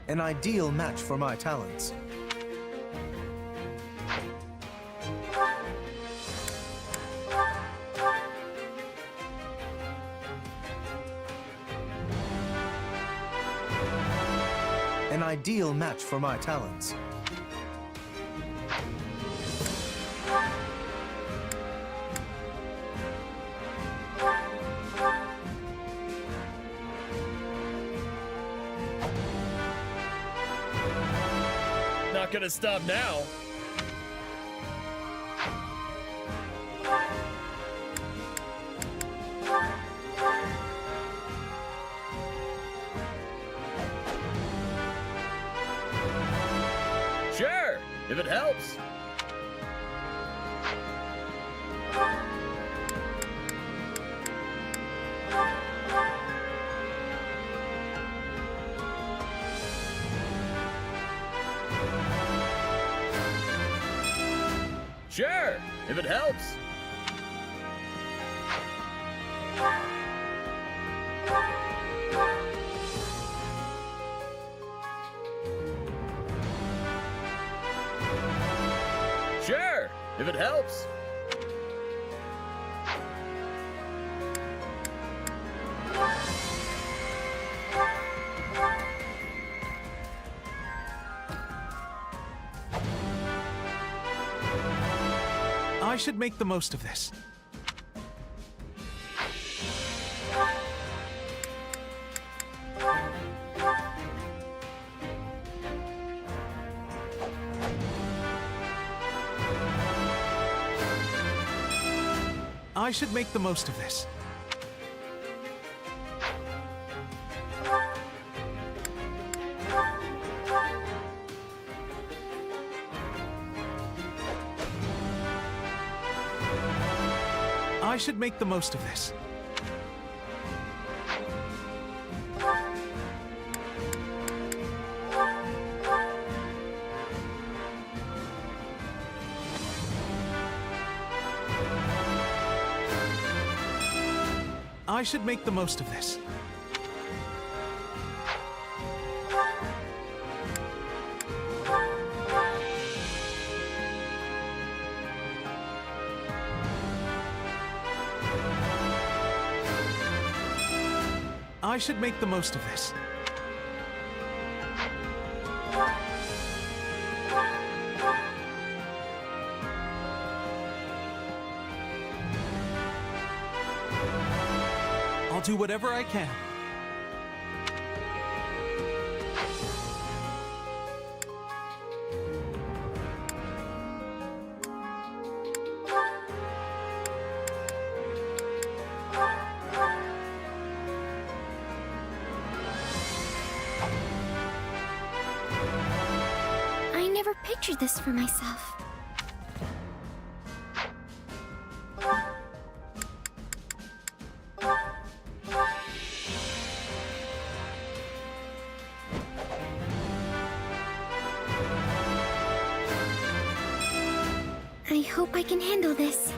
An ideal match for my talents. An ideal match for my talents. Not gonna stop now. Sure, if it helps. Sure, if it helps. Sure, if it helps. I should make the most of this. I should make the most of this. I should make the most of this. I should make the most of this. I should make the most of this. do whatever I can. I never pictured this for myself. I hope I can handle this.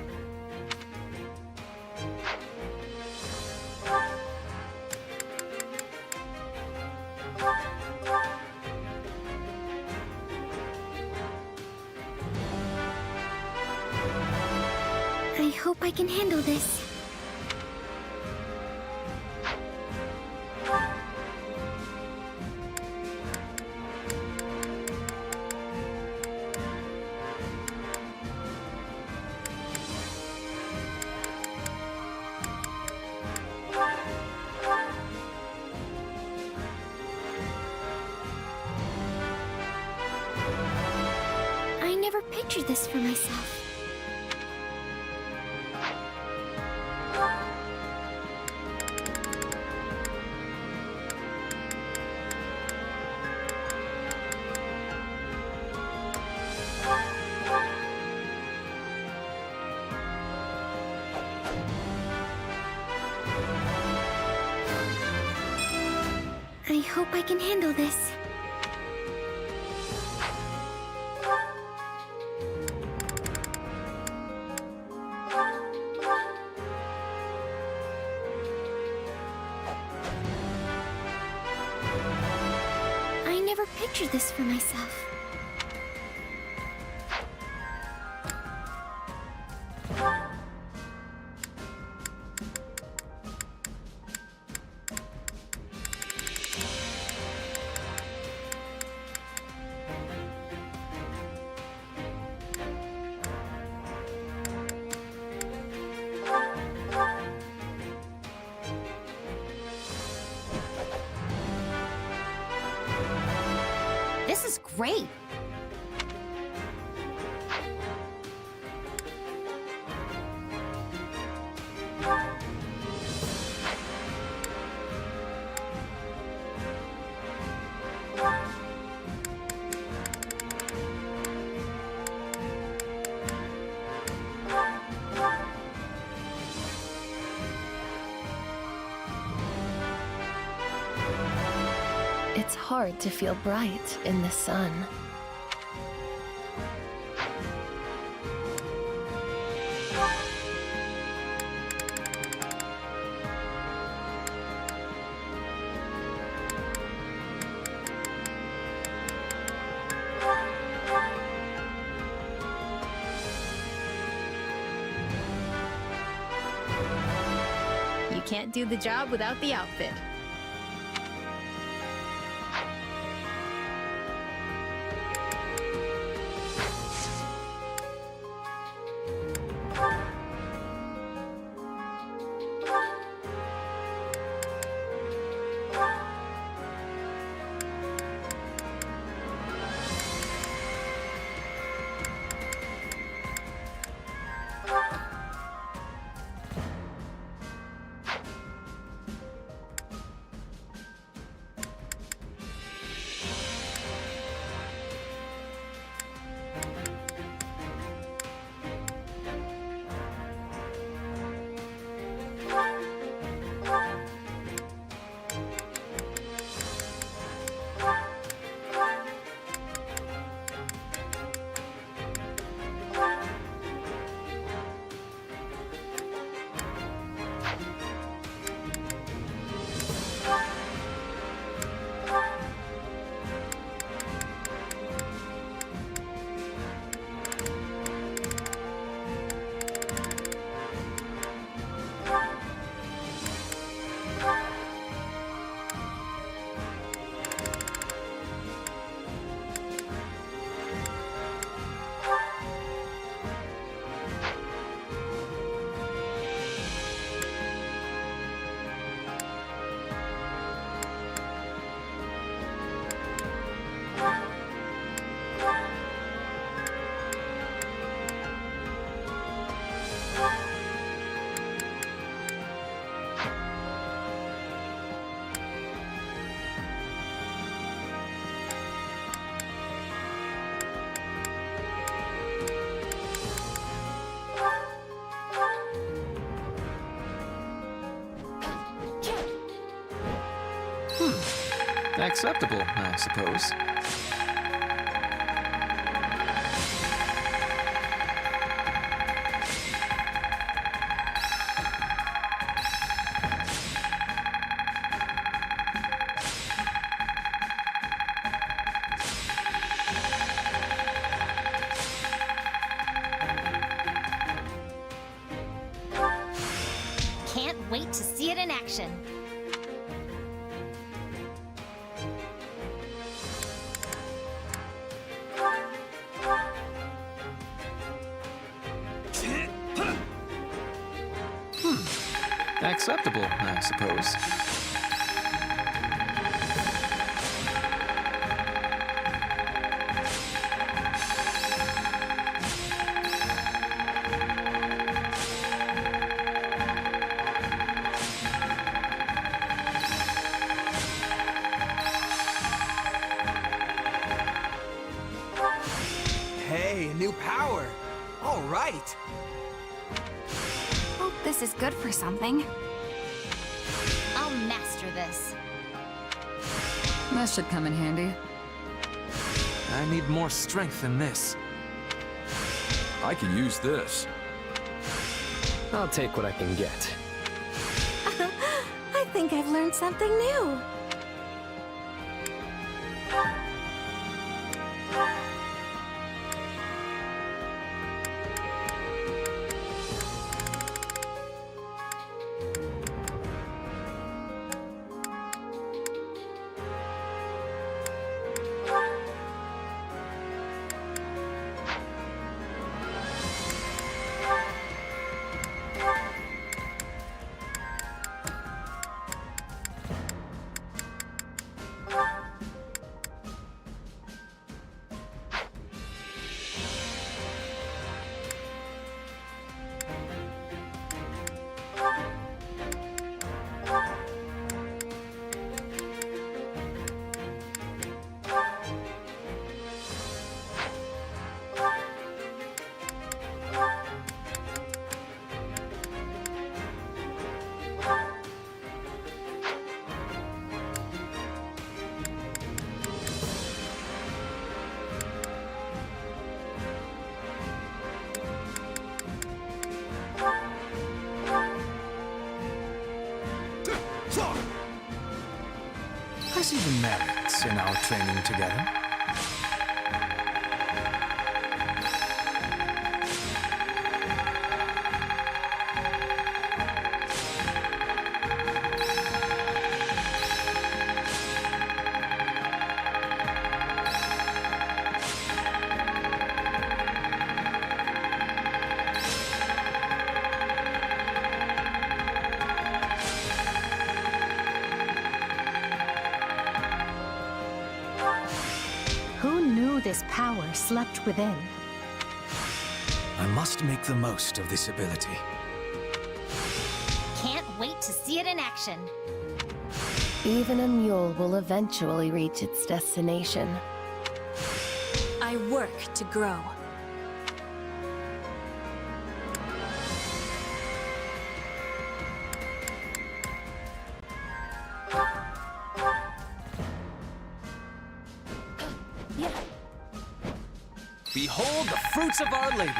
I hope I can handle this. I never pictured this for myself. I hope I can handle this. I never pictured this for myself. This is great. It's hard to feel bright in the sun. You can't do the job without the outfit. Acceptable, I suppose. Can't wait to see it in action. Acceptable, I suppose. Hey, a new power! All right! Hope this is good for something. I'll master this. That should come in handy. I need more strength than this. I can use this. I'll take what I can get. I think I've learned something new. I see the merits in our training together. Who knew this power slept within? I must make the most of this ability. Can't wait to see it in action. Even a mule will eventually reach its destination. I work to grow. Behold the fruits of our labor!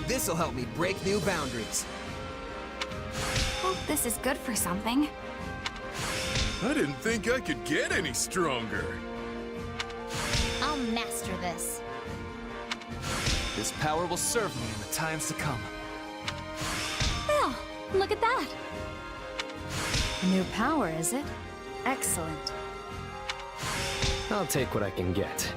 This'll help me break new boundaries. Hope this is good for something. I didn't think I could get any stronger. I'll master this. This power will serve me in the times to come. Well, look at that. A new power, is it? Excellent. I'll take what I can get.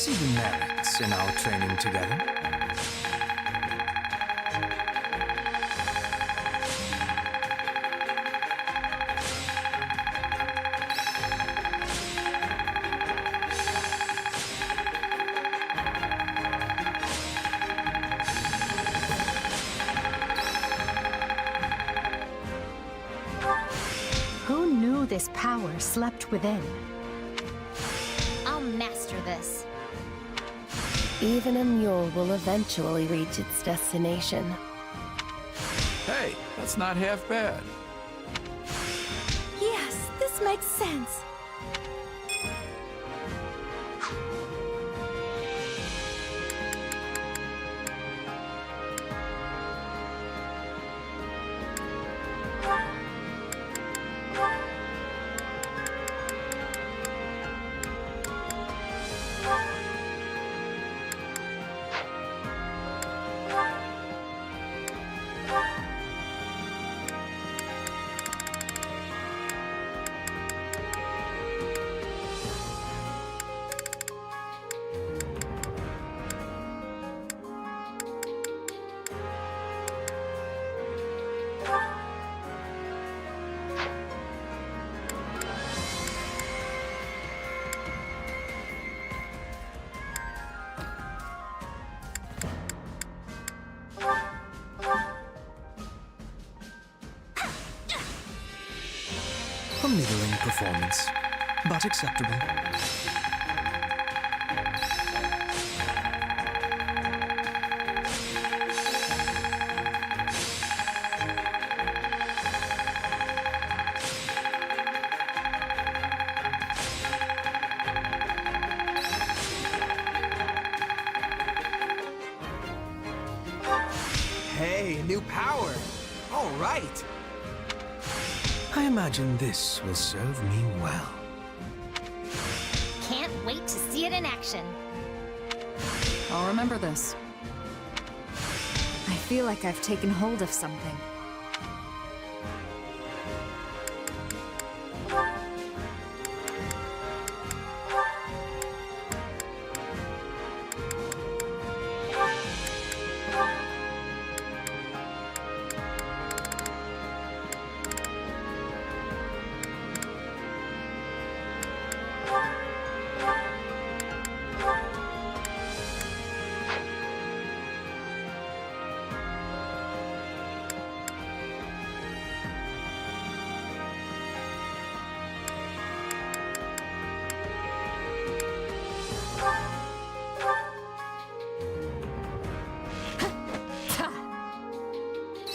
see the merits in our training together. Who knew this power slept within? I'll master this. Even a mule will eventually reach its destination. Hey, that's not half bad. Yes, this makes sense. A middling performance, but acceptable. Hey, new power! All right! I imagine this will serve me well. Can't wait to see it in action. I'll remember this. I feel like I've taken hold of something.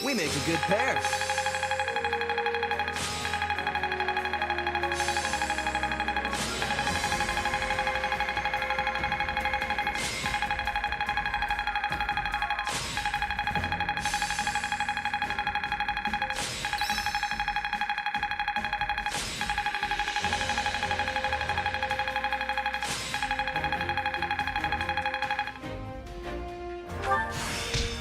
We make a good pair.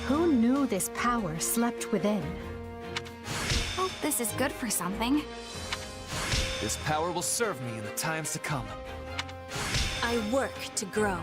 Who knew this power slept within? Hope this is good for something. This power will serve me in the times to come. I work to grow.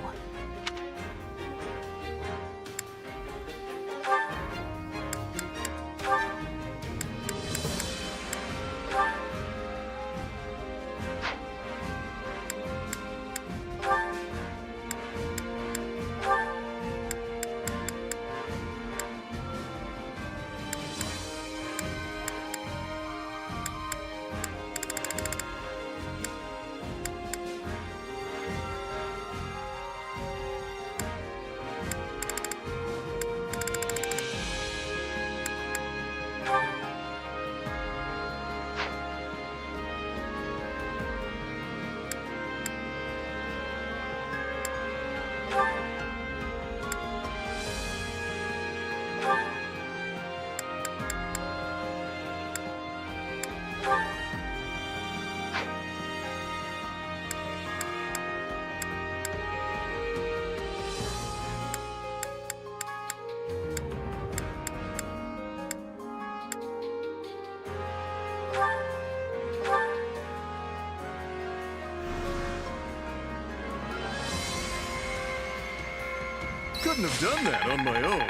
couldn't have done that on my own.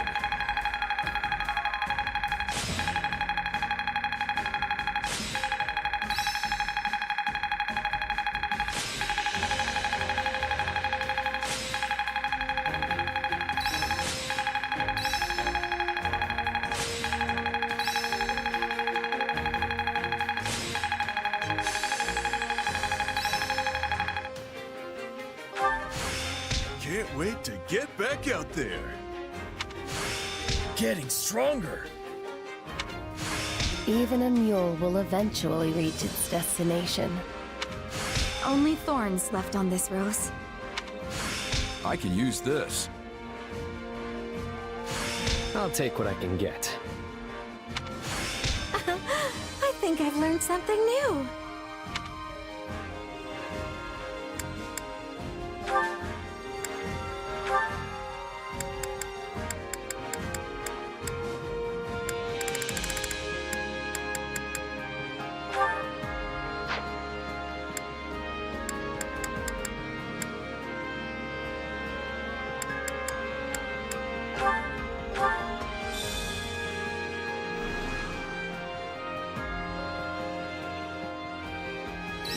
Can't wait to get back out there. Getting stronger. Even a mule will eventually reach its destination. Only thorns left on this rose. I can use this. I'll take what I can get. I think I've learned something new.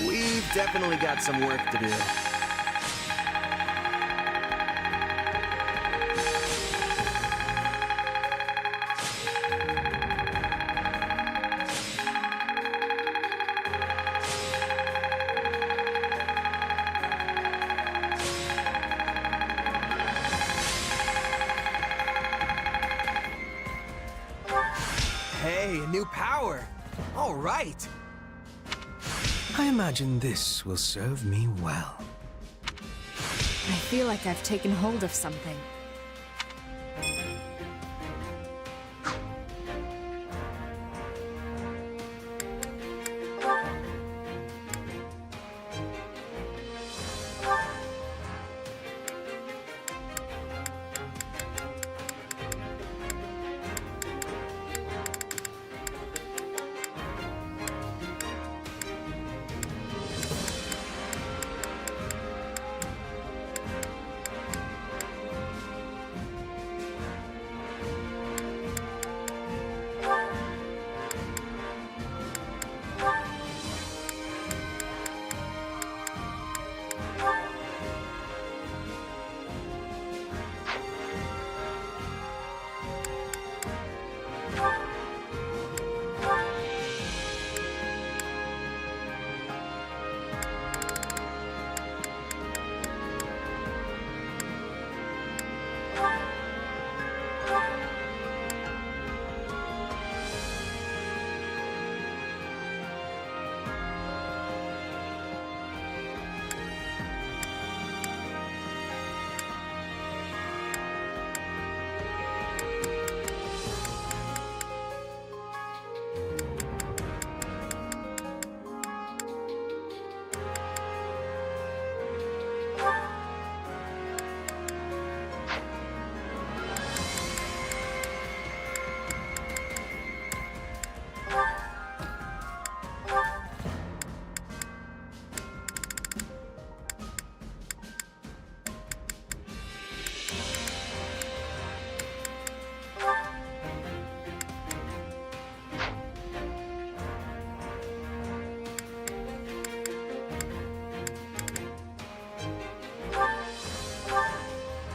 We've definitely got some work to do. Hey, a new power! All right! I imagine this will serve me well. I feel like I've taken hold of something.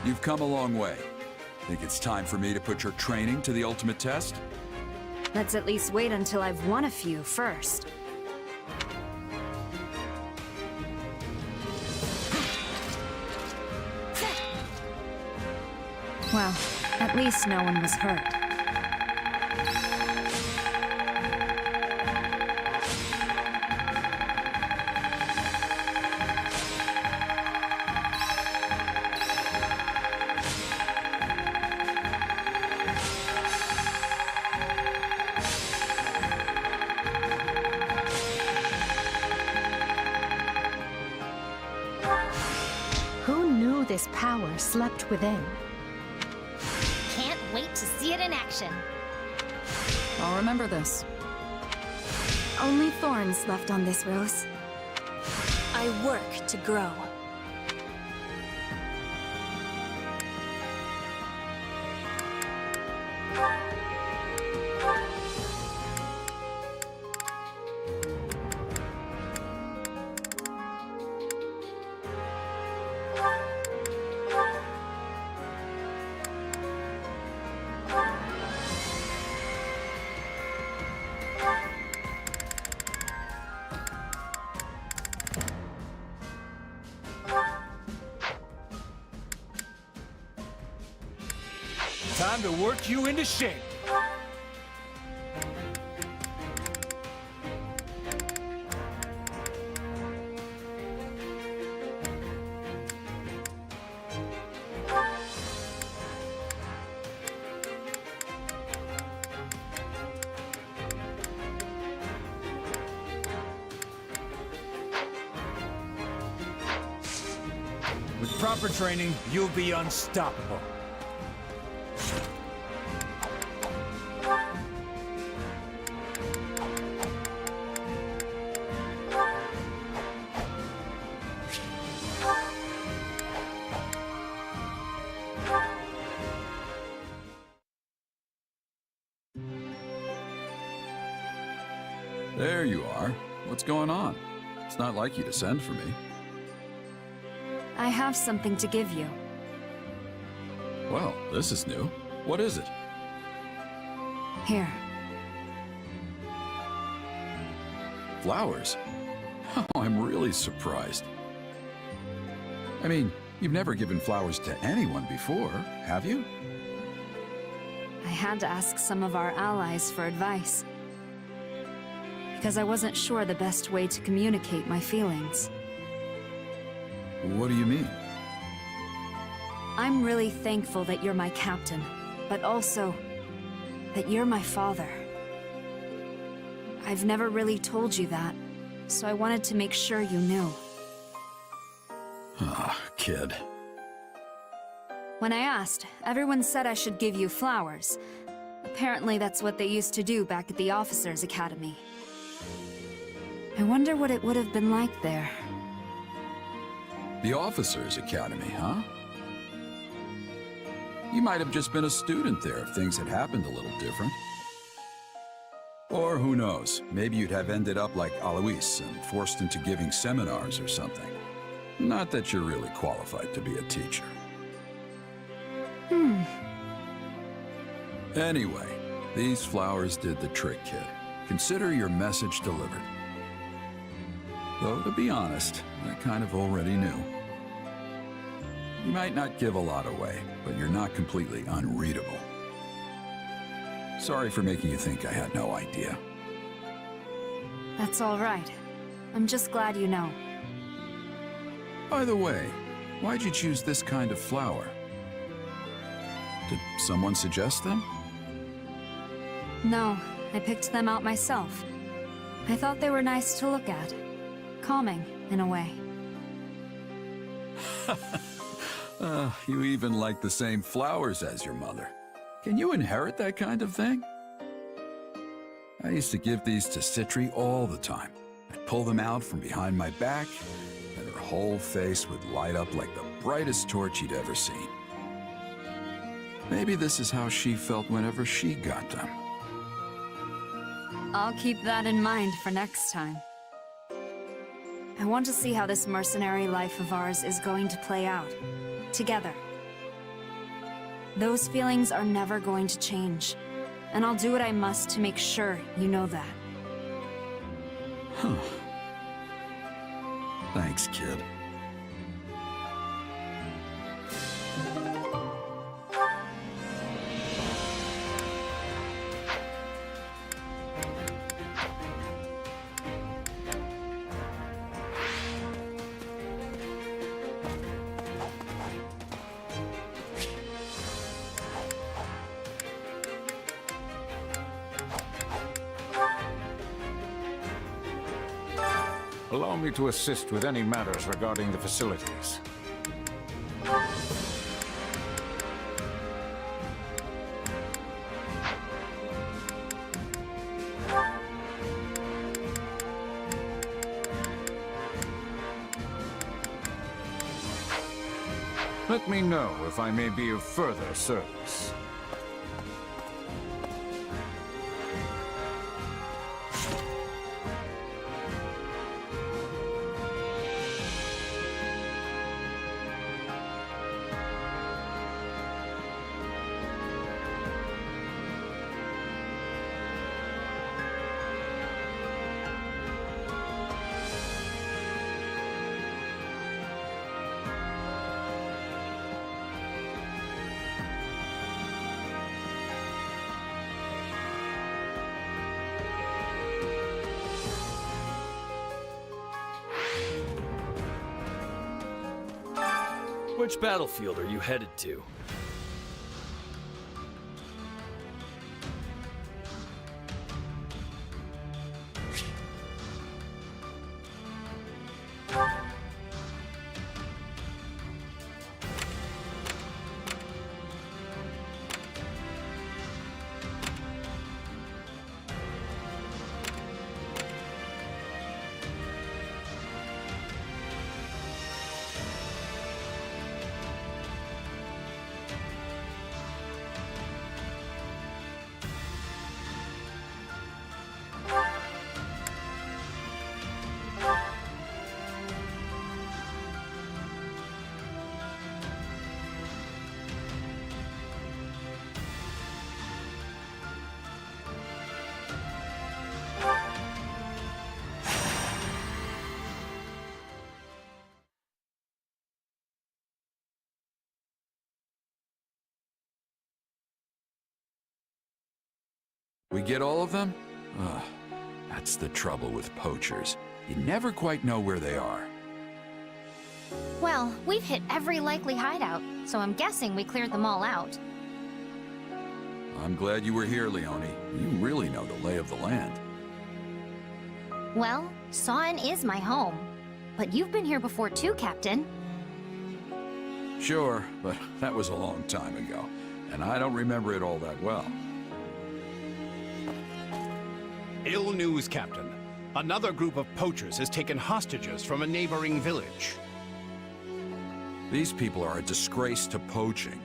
You've come a long way. Think it's time for me to put your training to the ultimate test? Let's at least wait until I've won a few first. Well, at least no one was hurt. Who knew this power slept within? Can't wait to see it in action. I'll remember this. Only thorns left on this rose. I work to grow. Time to work you into shape. With proper training, you'll be unstoppable. There you are. What's going on? It's not like you to send for me. I have something to give you. Well, this is new. What is it? Here. Flowers? Oh, I'm really surprised. I mean, you've never given flowers to anyone before, have you? I had to ask some of our allies for advice. Because I wasn't sure the best way to communicate my feelings. What do you mean? I'm really thankful that you're my captain, but also that you're my father. I've never really told you that, so I wanted to make sure you knew. Ah, kid. When I asked, everyone said I should give you flowers. Apparently that's what they used to do back at the Officers' Academy. I wonder what it would have been like there. The Officers' Academy, huh? You might have just been a student there if things had happened a little different. Or who knows, maybe you'd have ended up like Alois and forced into giving seminars or something. Not that you're really qualified to be a teacher. Anyway, these flowers did the trick, kid. Consider your message delivered. Though, to be honest, I kind of already knew. You might not give a lot away, but you're not completely unreadable. Sorry for making you think I had no idea. That's all right. I'm just glad you know. By the way, why'd you choose this kind of flower? Did someone suggest them? No, I picked them out myself. I thought they were nice to look at. Calming, in a way. You even like the same flowers as your mother. Can you inherit that kind of thing? I used to give these to Citri all the time. I'd pull them out from behind my back, and her whole face would light up like the brightest torch you'd ever seen. Maybe this is how she felt whenever she got them. I'll keep that in mind for next time. I want to see how this mercenary life of ours is going to play out. Together. Those feelings are never going to change. And I'll do what I must to make sure you know that. Huh. Thanks, kid. Allow me to assist with any matters regarding the facilities. Let me know if I may be of further service. Which battlefield are you headed to? We get all of them? Ugh, that's the trouble with poachers. You never quite know where they are. Well, we've hit every likely hideout, so I'm guessing we cleared them all out. I'm glad you were here, Leone. You really know the lay of the land. Well, Sawen is my home. But you've been here before too, Captain. Sure, but that was a long time ago, and I don't remember it all that well. Ill news, Captain. Another group of poachers has taken hostages from a neighboring village. These people are a disgrace to poaching.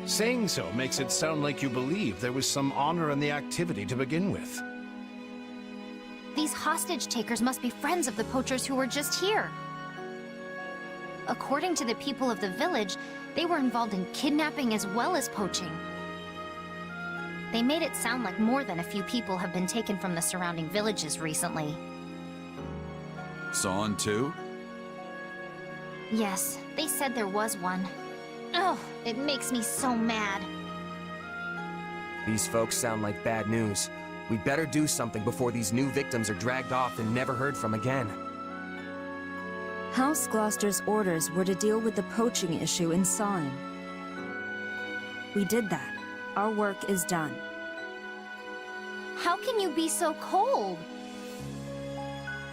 Saying so makes it sound like you believe there was some honor in the activity to begin with. These hostage takers must be friends of the poachers who were just here. According to the people of the village, they were involved in kidnapping as well as poaching. They made it sound like more than a few people have been taken from the surrounding villages recently. Sawen too? Yes, they said there was one. Oh, it makes me so mad. These folks sound like bad news. We better do something before these new victims are dragged off and never heard from again. House Gloucester's orders were to deal with the poaching issue in Sawen. We did that. Our work is done. How can you be so cold?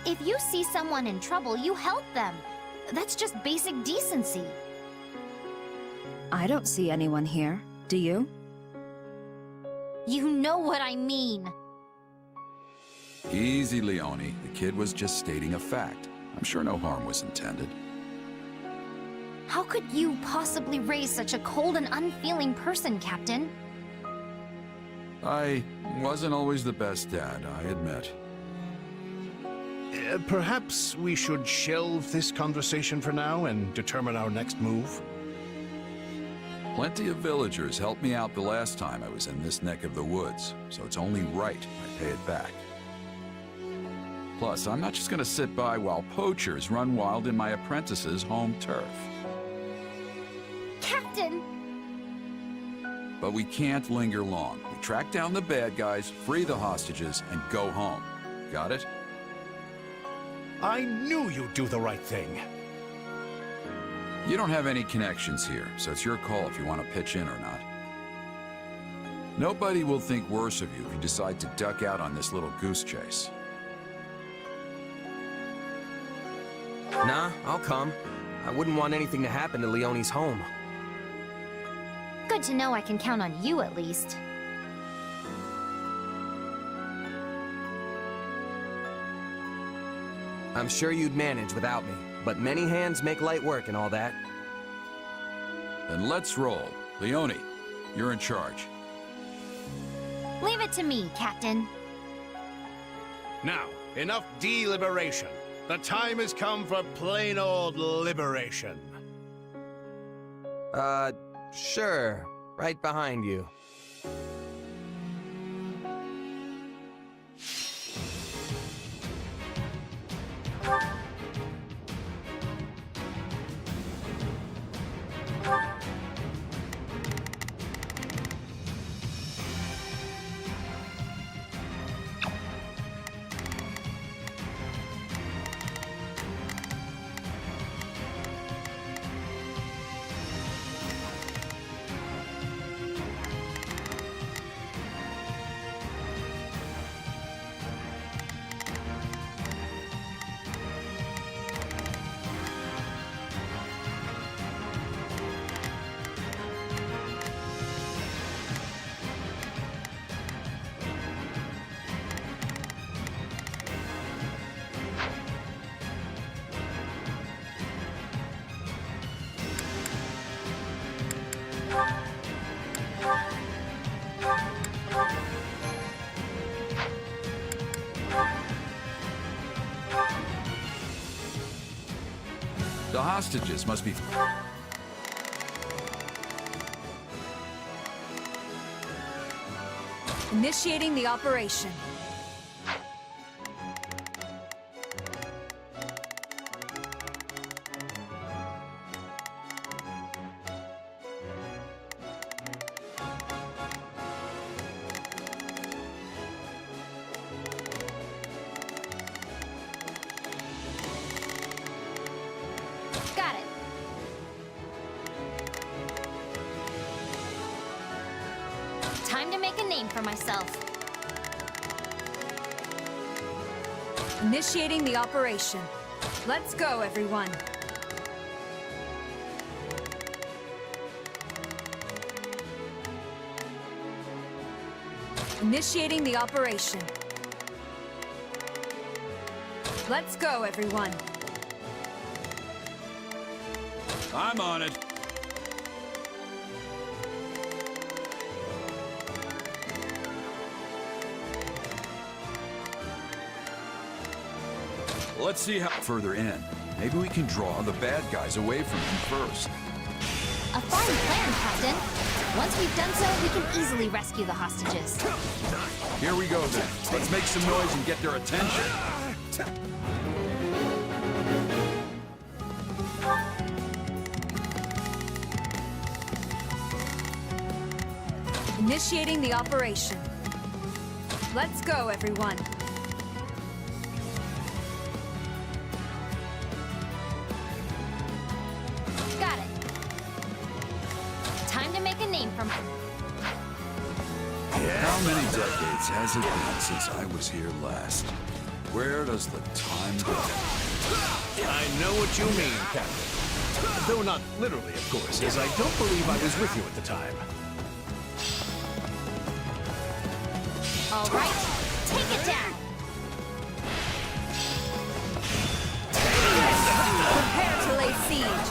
If you see someone in trouble, you help them. That's just basic decency. I don't see anyone here. Do you? You know what I mean. Easy, Leone. The kid was just stating a fact. I'm sure no harm was intended. How could you possibly raise such a cold and unfeeling person, Captain? I wasn't always the best dad, I admit. Perhaps we should shelve this conversation for now and determine our next move? Plenty of villagers helped me out the last time I was in this neck of the woods, so it's only right I pay it back. Plus, I'm not just gonna sit by while poachers run wild in my apprentice's home turf. Captain! But we can't linger long. We track down the bad guys, free the hostages, and go home. Got it? I knew you'd do the right thing. You don't have any connections here, so it's your call if you want to pitch in or not. Nobody will think worse of you if you decide to duck out on this little goose chase. Nah, I'll come. I wouldn't want anything to happen to Leone's home. Good to know I can count on you at least. I'm sure you'd manage without me, but many hands make light work and all that. Then let's roll. Leone, you're in charge. Leave it to me, Captain. Now, enough deliberation. The time has come for plain old liberation. Sure. Right behind you. The hostages must be... Initiating the operation. Got it. Time to make a name for myself. Initiating the operation. Let's go, everyone. Initiating the operation. Let's go, everyone. I'm on it. Let's see how further in. Maybe we can draw the bad guys away from him first. A fine plan, Captain. Once we've done so, we can easily rescue the hostages. Here we go then. Let's make some noise and get their attention. Initiating the operation. Let's go, everyone. Got it. Time to make a name for myself. How many decades has it been since I was here last? Where does the time go? I know what you mean, Captain. Though not literally, of course, as I don't believe I was with you at the time. All right, take it down. Prepare to lay siege.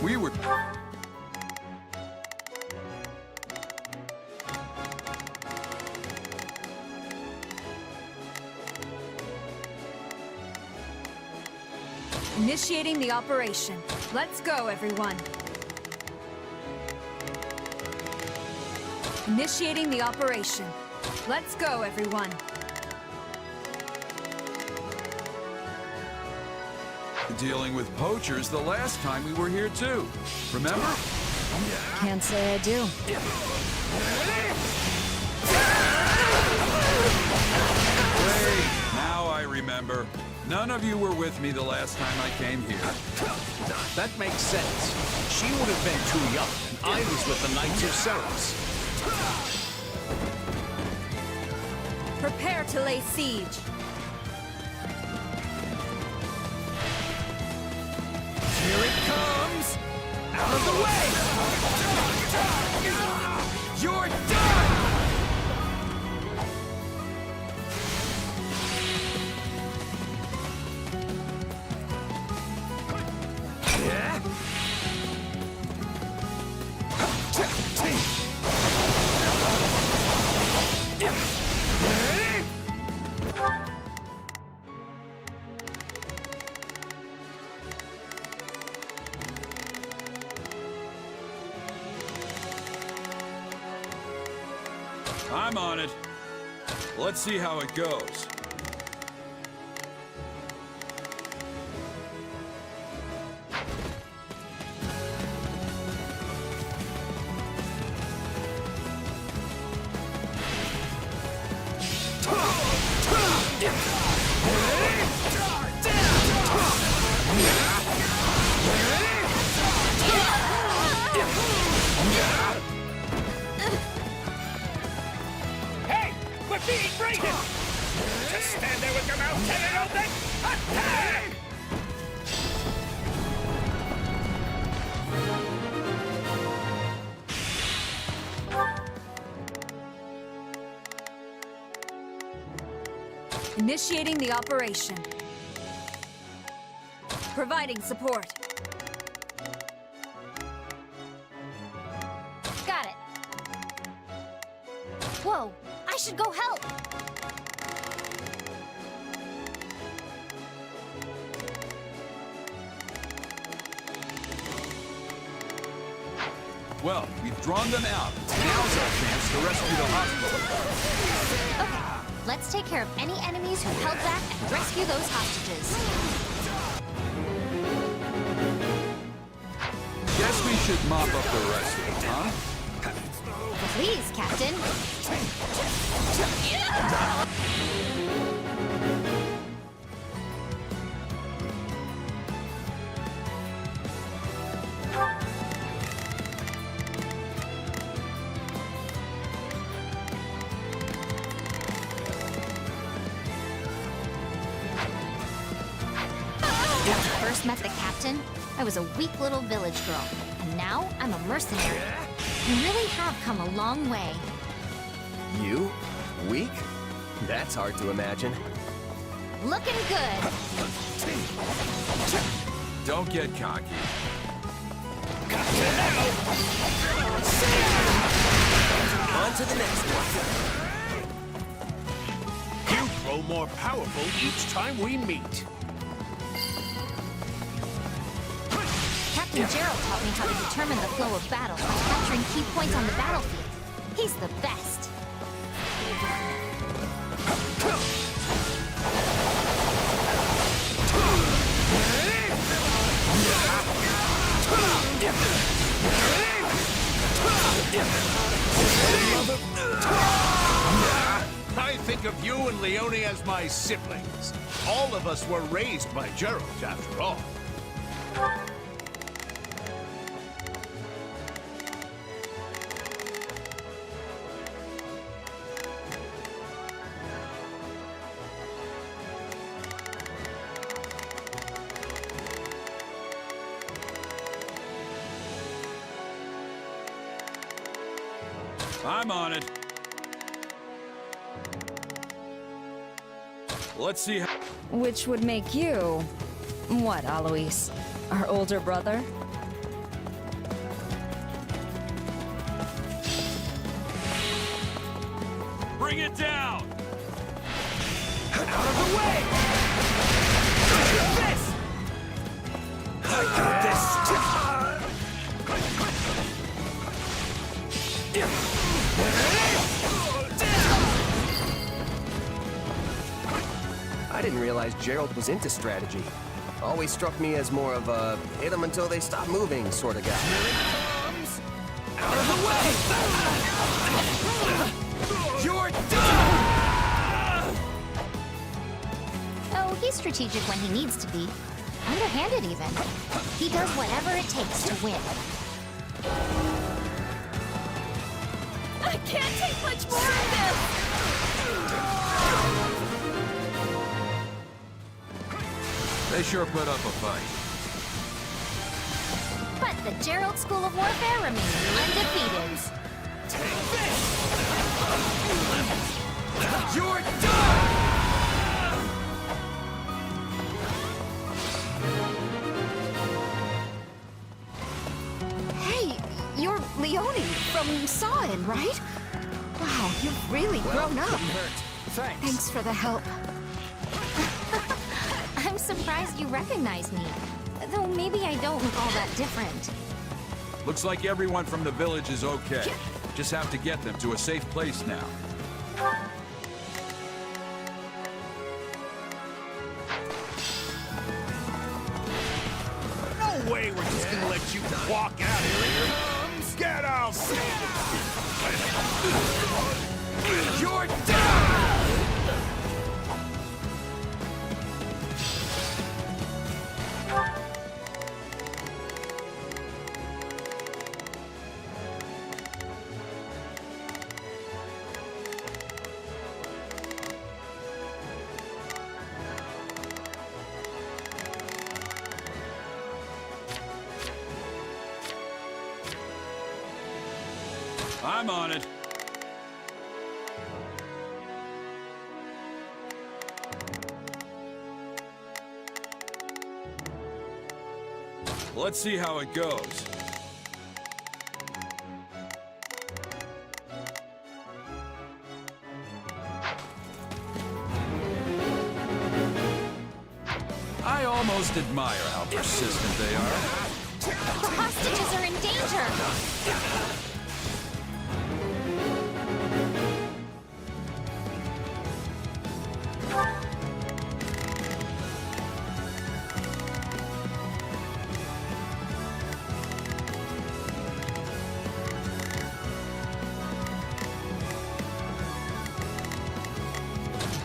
We were... Initiating the operation. Let's go, everyone. Initiating the operation. Let's go, everyone. Dealing with poachers the last time we were here too. Remember? Can't say I do. Wait, now I remember. None of you were with me the last time I came here. That makes sense. She would have been too young, and I was with the Knights of Ceros. Prepare to lay siege. Here it comes! Out of the way! You're done! I'm on it. Let's see how it goes. Hey! We're being raided! Just stand there with your mouth cannon open! Attack! Initiating the operation. Providing support. Got it. Whoa, I should go help. Well, we've drawn them out. Now's our chance to rescue the hospital. Okay, let's take care of any enemies who held back and rescue those hostages. Guess we should mop up the rest of them, huh? Please, Captain. When I first met the captain, I was a weak little village girl, and now I'm a mercenary. You really have come a long way. You? Weak? That's hard to imagine. Looking good. Don't get cocky. On to the next one. You grow more powerful each time we meet. Captain Gerald taught me how to determine the flow of battle by capturing key points on the battlefield. He's the best. I think of you and Leone as my siblings. All of us were raised by Gerald, after all. I'm on it. Let's see how... Which would make you... what, Alois? Our older brother? Bring it down! Out of the way! This! I got this! I didn't realize Gerald was into strategy. Always struck me as more of a hit them until they stop moving sort of guy. Here it comes! Out of the way! You're done! Oh, he's strategic when he needs to be. Underhanded, even. He does whatever it takes to win. I can't take much more of this! They sure put up a fight. But the Gerald School of Warfare remains undefeated. Take this! You're done! Hey, you're Leone from Sawin, right? Wow, you've really grown up. Thanks for the help. I'm surprised you recognize me. Though maybe I don't look all that different. Looks like everyone from the village is okay. Just have to get them to a safe place now. No way we're just gonna let you walk out of here. Get out! You're done! I'm on it. Let's see how it goes. I almost admire how persistent they are. The hostages are in danger!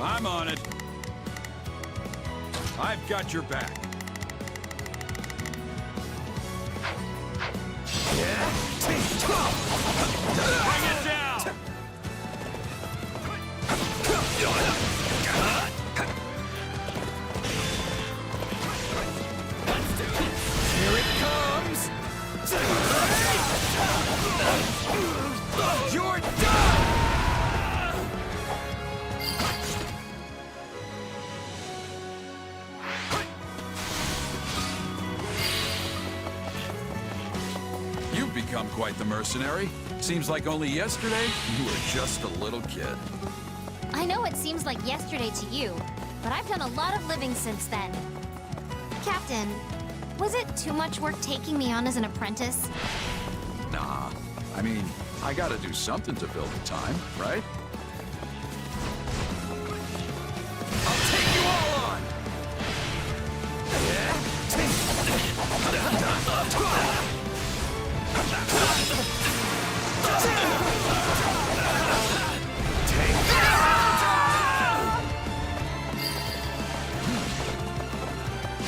I'm on it. I've got your back. Bring it down! Here it comes! You're done! You've become quite the mercenary. Seems like only yesterday, you were just a little kid. I know it seems like yesterday to you, but I've done a lot of living since then. Captain, was it too much work taking me on as an apprentice? Nah. I mean, I gotta do something to fill the time, right? I'll take you all on!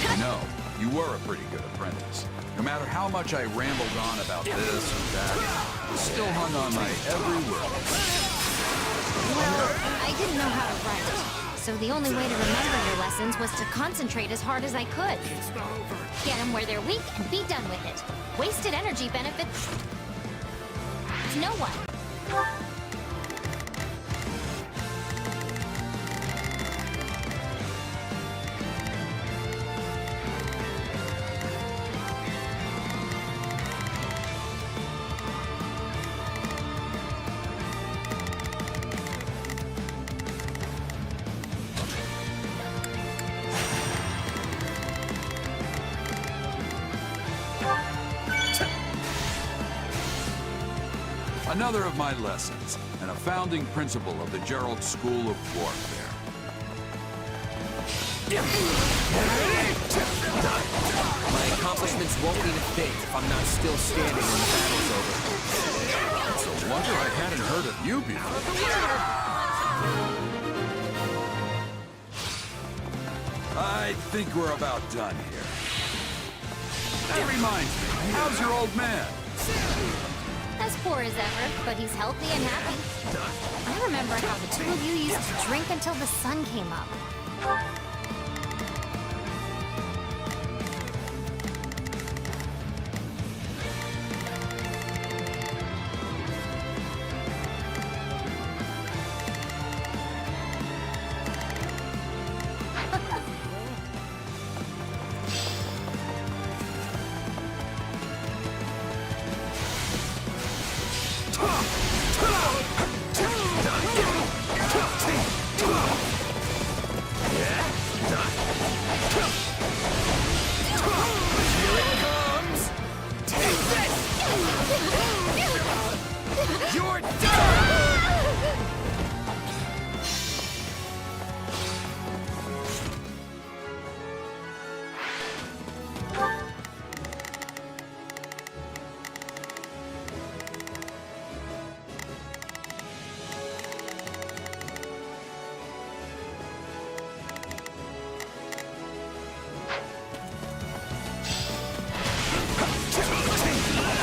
You know, you were a pretty good apprentice. No matter how much I rambled on about this and that, you still hung on my every word. Well, I didn't know how to write, so the only way to remember your lessons was to concentrate as hard as I could. Get them where they're weak and be done with it. Wasted energy benefits no one. Another of my lessons, and a founding principle of the Gerald School of Warfare. My accomplishments won't mean a thing if I'm not still standing when the battle's over. It's a wonder I hadn't heard of you before. I think we're about done here. That reminds me, how's your old man? As poor as ever, but he's healthy and happy. I remember how the two of you used to drink until the sun came up. You're done!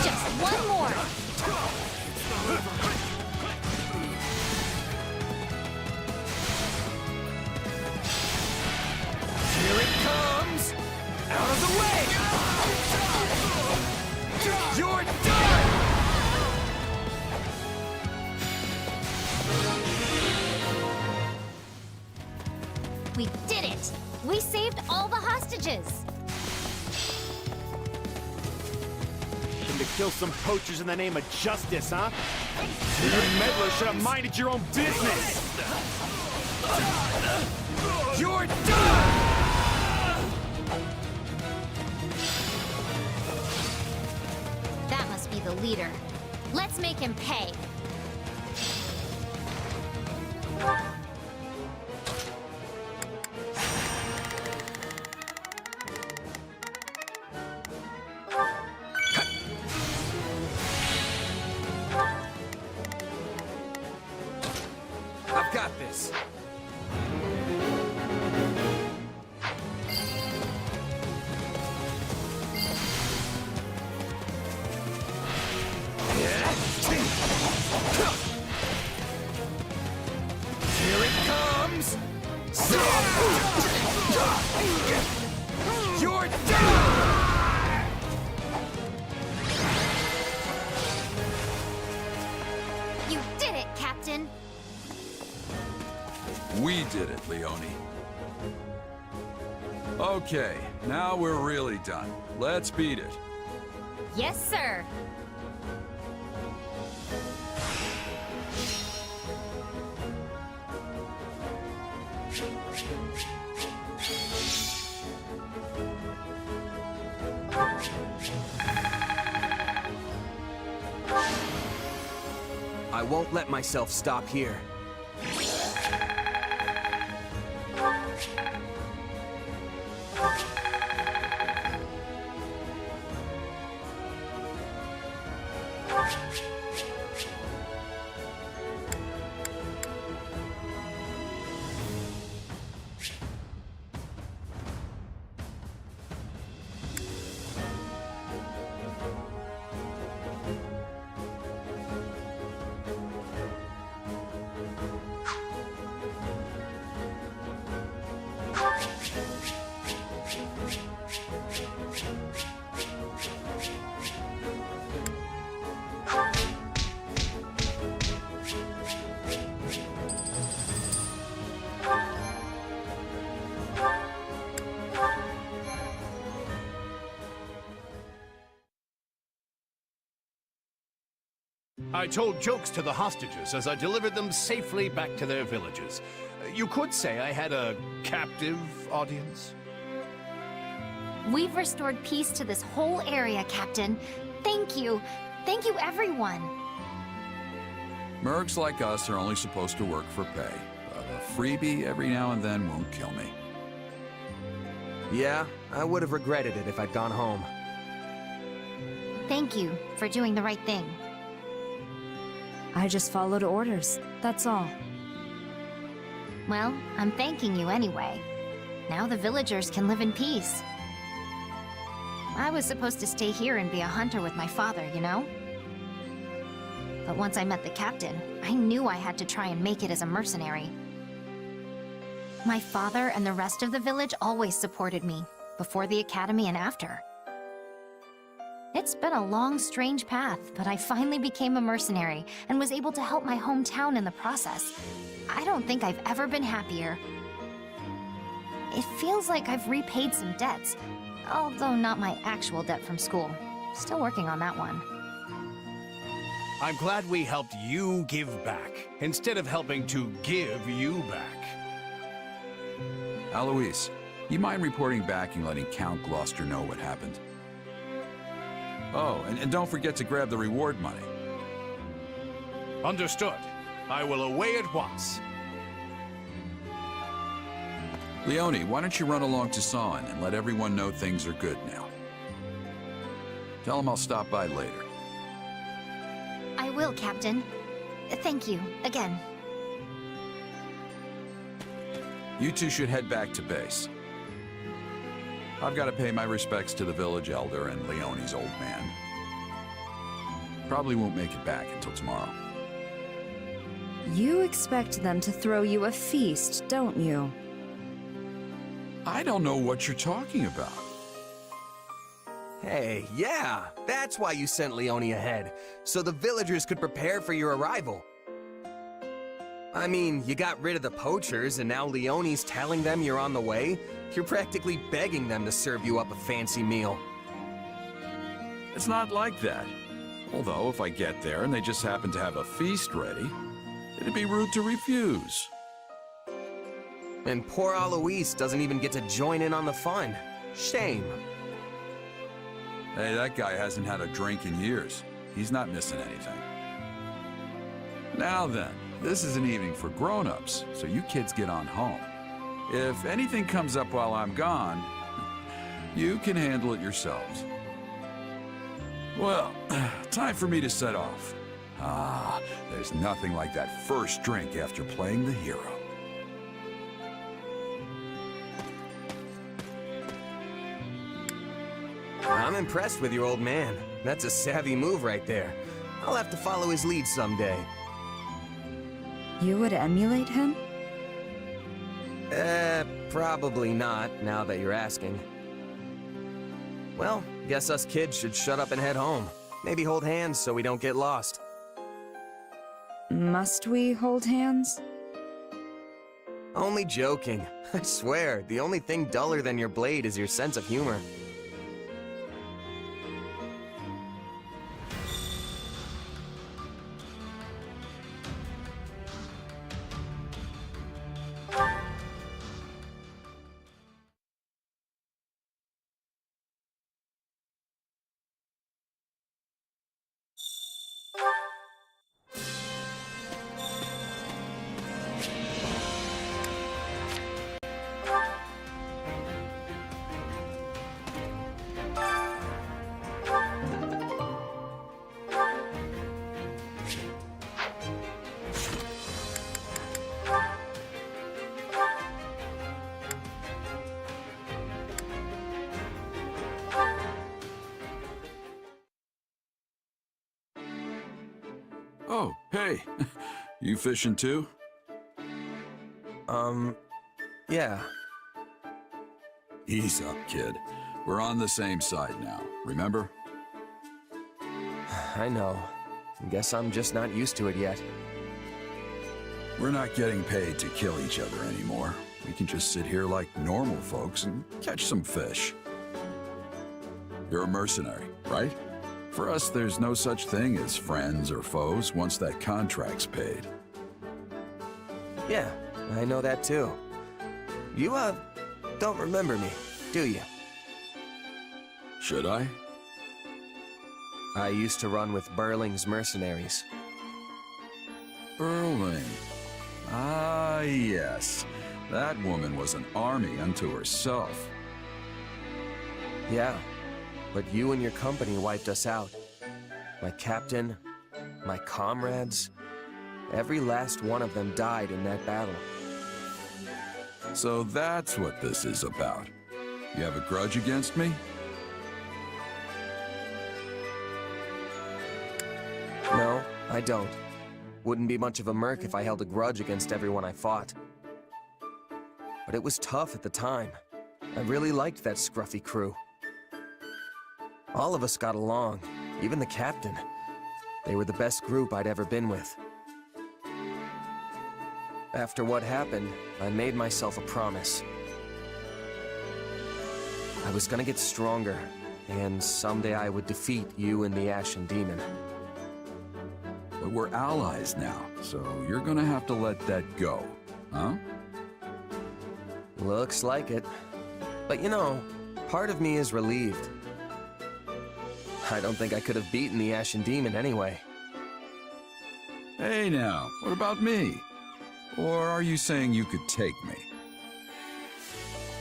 Just one more! Here it comes! Out of the way! You're done! We did it! We saved all the hostages! to kill some poachers in the name of justice, huh? You meddler should have minded your own business! You're done! That must be the leader. Let's make him pay. I've got this. Here it comes! You're done! You did it, Captain! We did it, Leone. Okay, now we're really done. Let's beat it. Yes, sir! I won't let myself stop here. I told jokes to the hostages as I delivered them safely back to their villages. You could say I had a captive audience. We've restored peace to this whole area, Captain. Thank you. Thank you, everyone. Mercs like us are only supposed to work for pay, but a freebie every now and then won't kill me. Yeah, I would have regretted it if I'd gone home. Thank you for doing the right thing. I just followed orders, that's all. Well, I'm thanking you anyway. Now the villagers can live in peace. I was supposed to stay here and be a hunter with my father, you know? But once I met the captain, I knew I had to try and make it as a mercenary. My father and the rest of the village always supported me, before the academy and after. It's been a long, strange path, but I finally became a mercenary and was able to help my hometown in the process. I don't think I've ever been happier. It feels like I've repaid some debts, although not my actual debt from school. Still working on that one. I'm glad we helped you give back, instead of helping to give you back. Alois, you mind reporting back and letting Count Gloucester know what happened? Oh, and don't forget to grab the reward money. Understood. I will away at once. Leone, why don't you run along to Sawen and let everyone know things are good now? Tell them I'll stop by later. I will, Captain. Thank you, again. You two should head back to base. I've got to pay my respects to the village elder and Leone's old man. Probably won't make it back until tomorrow. You expect them to throw you a feast, don't you? I don't know what you're talking about. Hey, yeah, that's why you sent Leone ahead, so the villagers could prepare for your arrival. I mean, you got rid of the poachers, and now Leone's telling them you're on the way? You're practically begging them to serve you up a fancy meal. It's not like that. Although, if I get there and they just happen to have a feast ready, it'd be rude to refuse. And poor Alois doesn't even get to join in on the fun. Shame. Hey, that guy hasn't had a drink in years. He's not missing anything. Now then, this is an evening for grown-ups, so you kids get on home. If anything comes up while I'm gone, you can handle it yourselves. Well, time for me to set off. Ah, there's nothing like that first drink after playing the hero. I'm impressed with your old man. That's a savvy move right there. I'll have to follow his lead someday. You would emulate him? Probably not, now that you're asking. Well, guess us kids should shut up and head home. Maybe hold hands so we don't get lost. Must we hold hands? Only joking. I swear, the only thing duller than your blade is your sense of humor. Oh, hey. You fishing too? Yeah. Ease up, kid. We're on the same side now, remember? I know. Guess I'm just not used to it yet. We're not getting paid to kill each other anymore. We can just sit here like normal folks and catch some fish. You're a mercenary, right? For us, there's no such thing as friends or foes once that contract's paid. Yeah, I know that too. You, don't remember me, do you? Should I? I used to run with Burling's mercenaries. Burling. Ah, yes. That woman was an army unto herself. Yeah, but you and your company wiped us out. My captain, my comrades, every last one of them died in that battle. So that's what this is about. You have a grudge against me? No, I don't. Wouldn't be much of a merc if I held a grudge against everyone I fought. But it was tough at the time. I really liked that scruffy crew. All of us got along, even the captain. They were the best group I'd ever been with. After what happened, I made myself a promise. I was gonna get stronger, and someday I would defeat you and the Ashen Demon. But we're allies now, so you're gonna have to let that go, huh? Looks like it. But you know, part of me is relieved. I don't think I could have beaten the Ashen Demon anyway. Hey now, what about me? Or are you saying you could take me?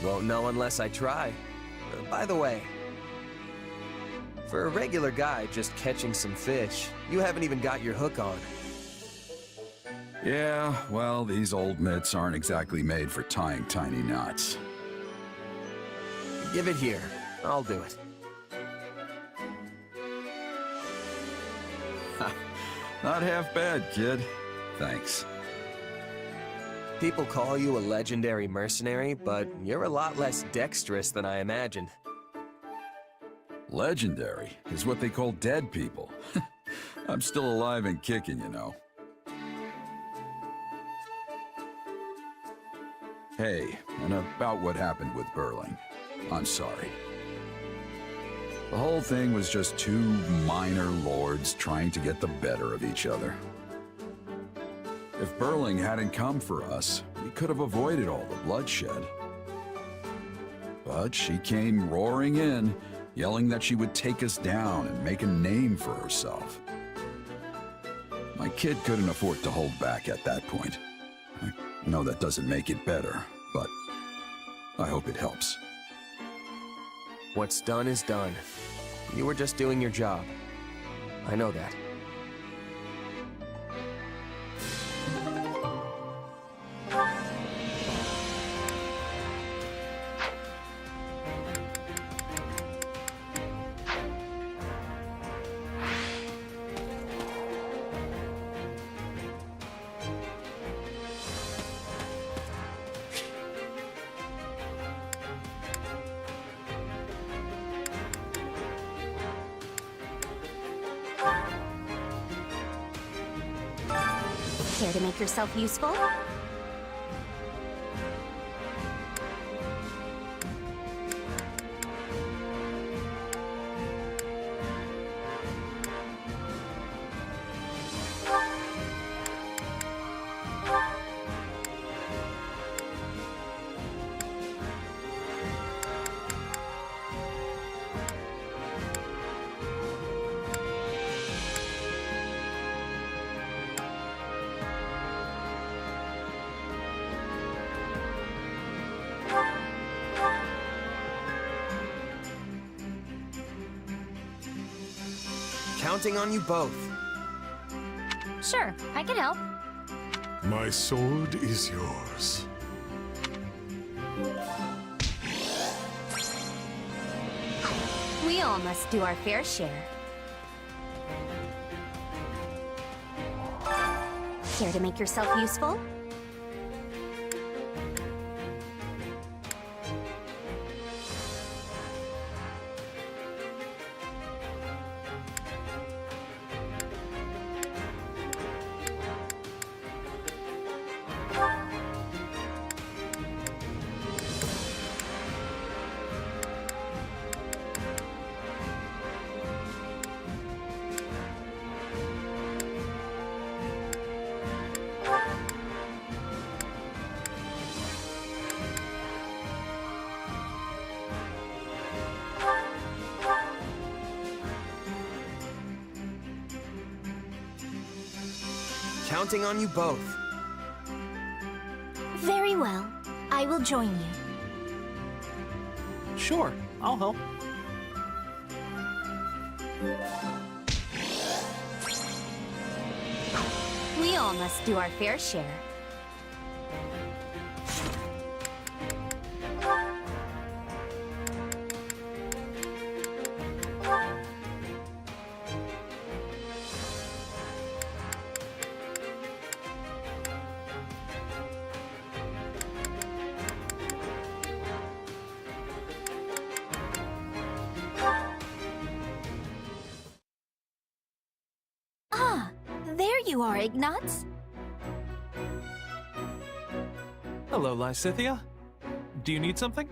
Won't know unless I try. By the way, for a regular guy just catching some fish, you haven't even got your hook on. Yeah, well, these old mitts aren't exactly made for tying tiny knots. Give it here. I'll do it. Not half bad, kid. Thanks. People call you a legendary mercenary, but you're a lot less dexterous than I imagined. Legendary is what they call dead people. I'm still alive and kicking, you know. Hey, and about what happened with Burling. I'm sorry. The whole thing was just two minor lords trying to get the better of each other. If Burling hadn't come for us, we could have avoided all the bloodshed. But she came roaring in, yelling that she would take us down and make a name for herself. My kid couldn't afford to hold back at that point. I know that doesn't make it better, but I hope it helps. What's done is done. You were just doing your job. I know that. Care to make yourself useful? Counting on you both. Sure, I can help. My sword is yours. We all must do our fair share. Care to make yourself useful? Counting on you both. Very well. I will join you. Sure, I'll help. We all must do our fair share. There you are, Ignatz. Hello, Lysithia. Do you need something?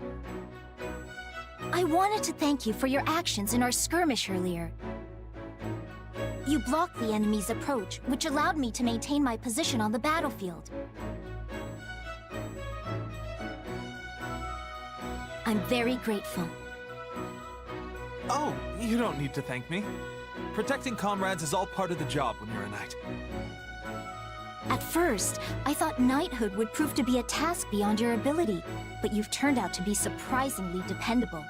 I wanted to thank you for your actions in our skirmish earlier. You blocked the enemy's approach, which allowed me to maintain my position on the battlefield. I'm very grateful. Oh, you don't need to thank me. Protecting comrades is all part of the job when you're a knight. At first, I thought knighthood would prove to be a task beyond your ability, but you've turned out to be surprisingly dependable.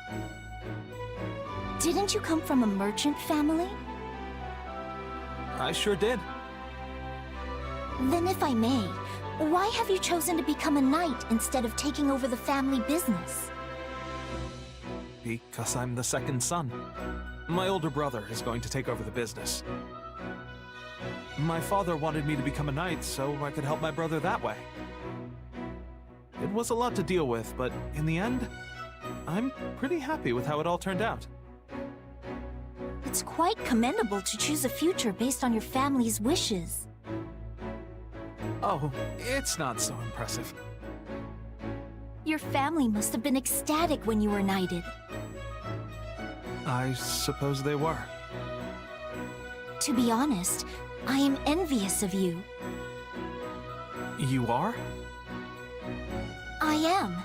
Didn't you come from a merchant family? I sure did. Then if I may, why have you chosen to become a knight instead of taking over the family business? Because I'm the second son. My older brother is going to take over the business. My father wanted me to become a knight so I could help my brother that way. It was a lot to deal with, but in the end, I'm pretty happy with how it all turned out. It's quite commendable to choose a future based on your family's wishes. Oh, it's not so impressive. Your family must have been ecstatic when you were knighted. I suppose they were. To be honest, I am envious of you. You are? I am.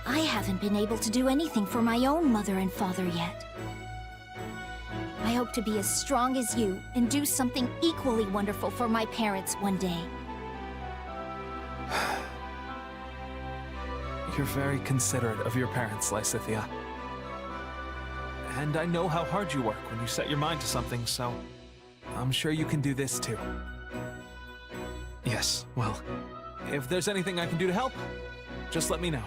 I haven't been able to do anything for my own mother and father yet. I hope to be as strong as you and do something equally wonderful for my parents one day. You're very considerate of your parents, Lysithia. And I know how hard you work when you set your mind to something, so I'm sure you can do this too. Yes, well, if there's anything I can do to help, just let me know.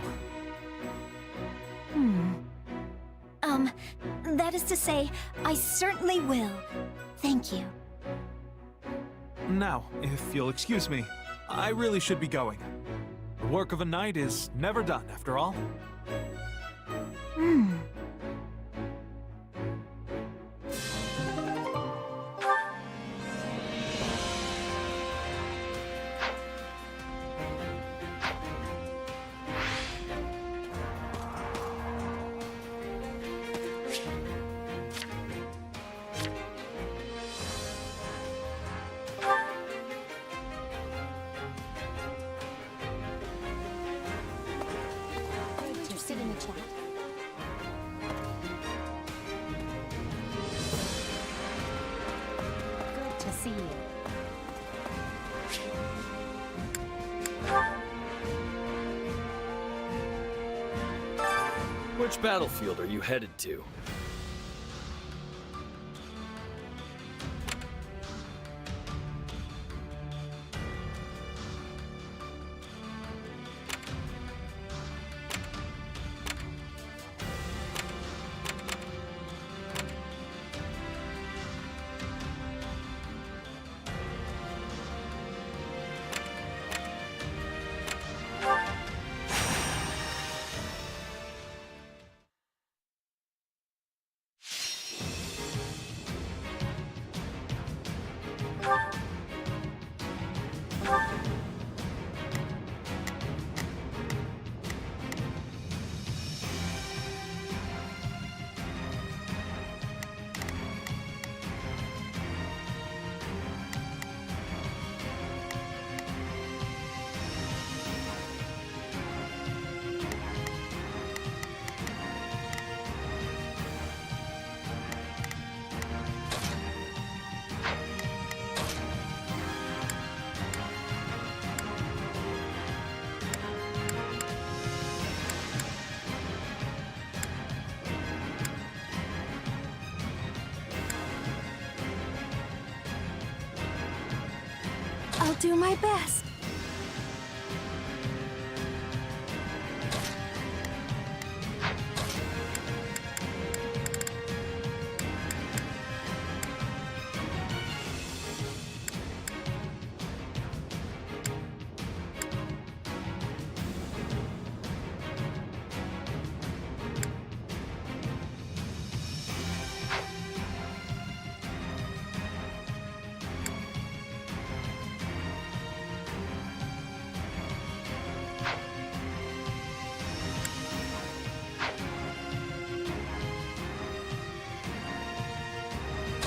That is to say, I certainly will. Thank you. Now, if you'll excuse me, I really should be going. The work of a knight is never done, after all. Sit in the chat. Good to see you. Which battlefield are you headed to? I'll do my best.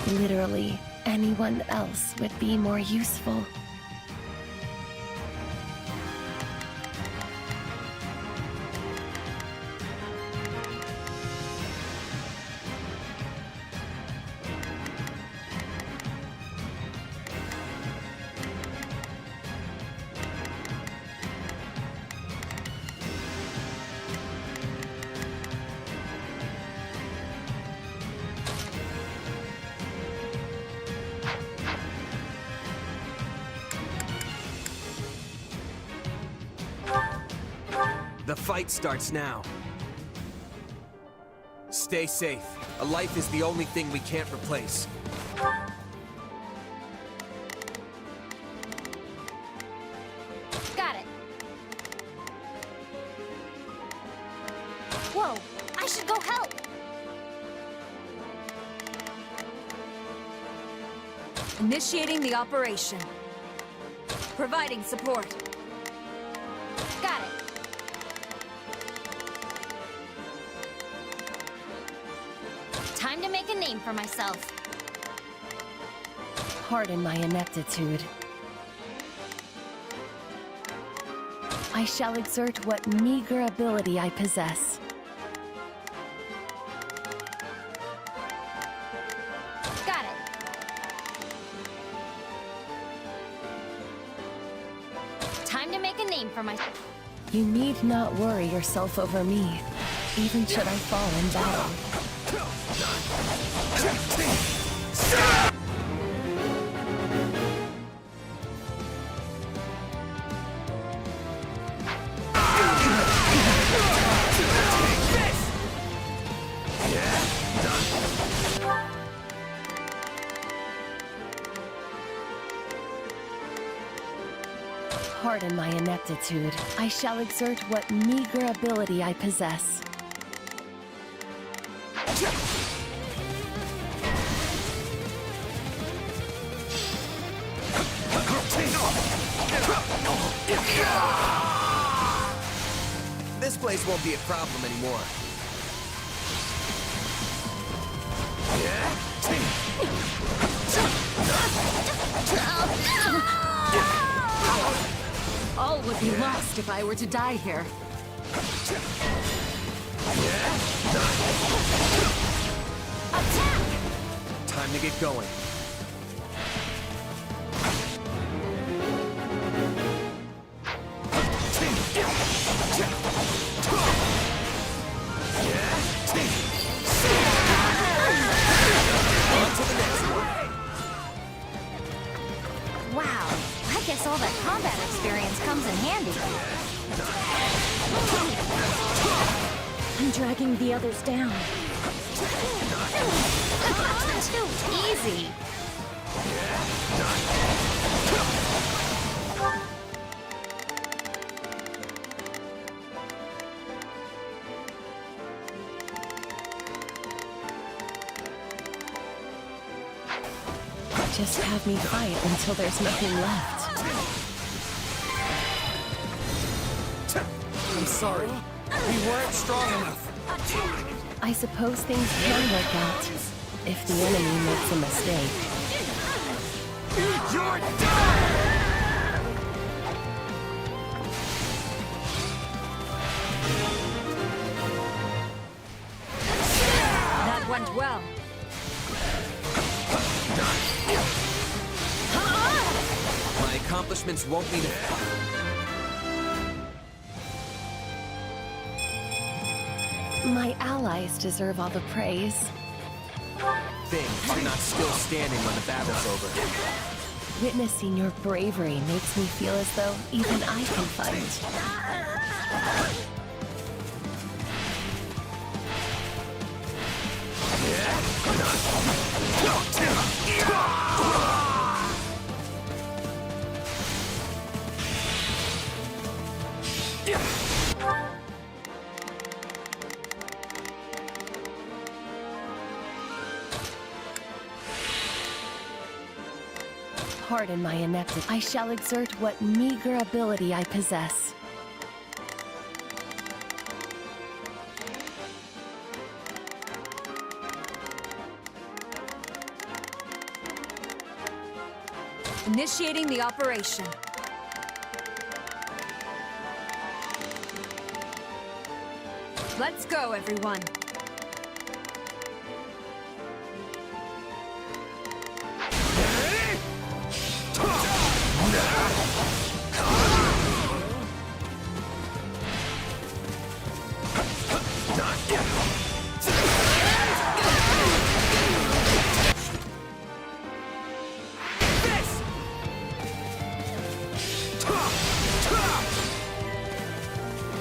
Literally, anyone else would be more useful. The fight starts now. Stay safe. A life is the only thing we can't replace. Got it. Whoa, I should go help. Initiating the operation. Providing support. Got it. Time to to make a name for myself. Pardon my ineptitude. I shall exert what meager ability I possess. Got it. Time to make a name for myself. You need not worry yourself over me, even should I fall in battle. Pardon my ineptitude. I shall exert what meager ability I possess. This place won't be a problem anymore. All would be lost if I were to die here. Attack! Time to get going. Wow, I guess all that combat experience comes in handy. I'm dragging the others down. Too easy. Just have me fight until there's nothing left. I'm sorry. We weren't strong enough. I suppose things can work out if the enemy makes a mistake. You're done! That went well. My accomplishments won't need a... My allies deserve all the praise. Things are not still standing when the battle's over. Witnessing your bravery makes me feel as though even I can fight. Pardon my ineptitude. I shall exert what meager ability I possess. Initiating the operation. Let's go, everyone.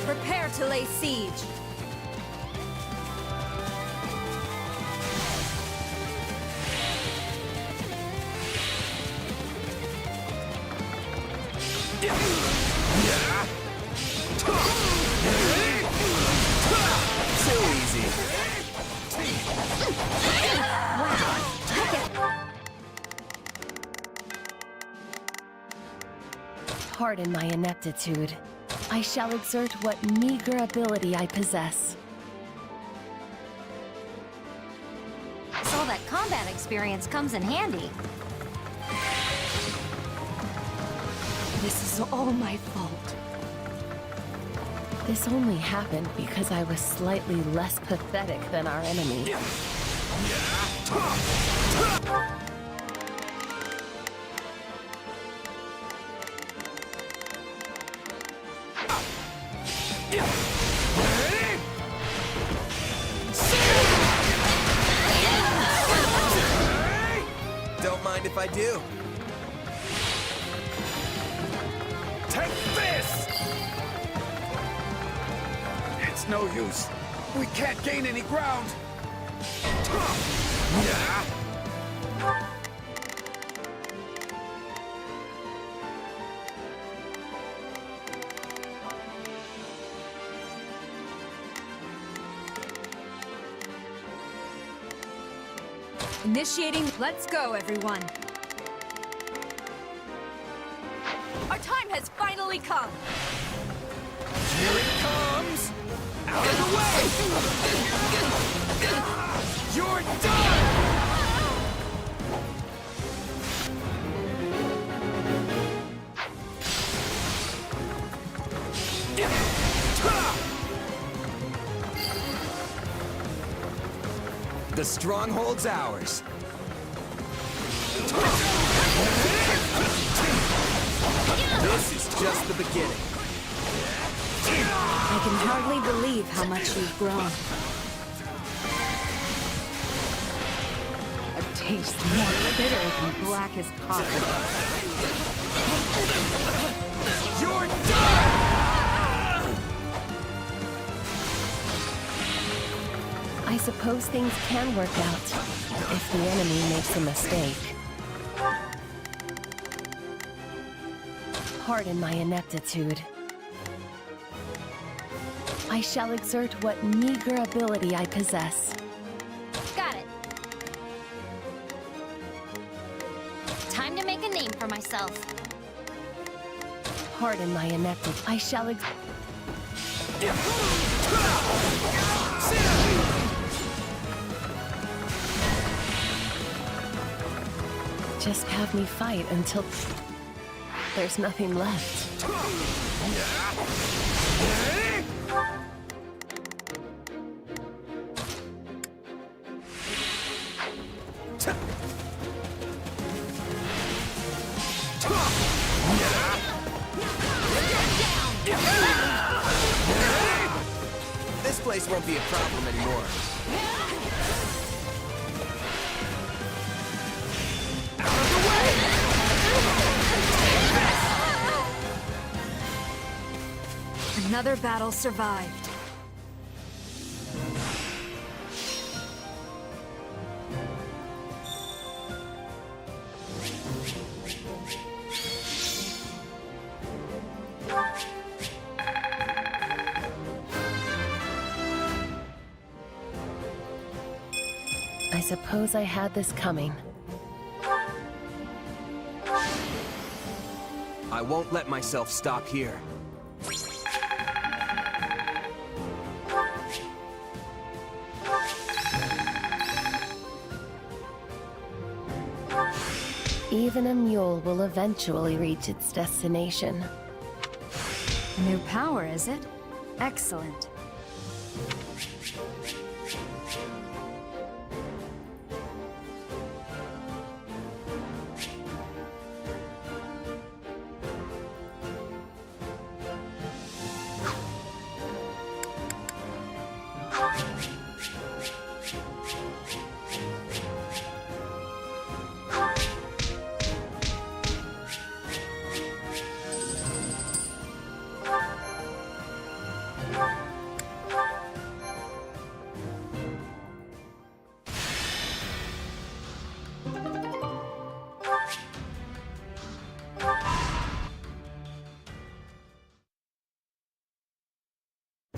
Prepare to lay siege. Too easy. Pardon my ineptitude. I shall exert what meager ability I possess. So all that combat experience comes in handy. This is all my fault. This only happened because I was slightly less pathetic than our enemy. Don't mind if I do. Take this! It's no use. We can't gain any ground. Initiating. Let's go, everyone. Our time has finally come. Here it comes! Out of the way! You're done! The stronghold's ours. This is just the beginning. I can hardly believe how much you've grown. A taste more bitter than blackest coffee. You're done! I suppose things can work out if the enemy makes a mistake. Pardon my ineptitude. I shall exert what meager ability I possess. Got it. Time to make a name for myself. Pardon my ineptitude. I shall Just have me fight until there's nothing left. This place won't be a problem anymore. Another battle survived. I suppose I had this coming. I won't let myself stop here. Even a mule will eventually reach its destination. New power, is it? Excellent.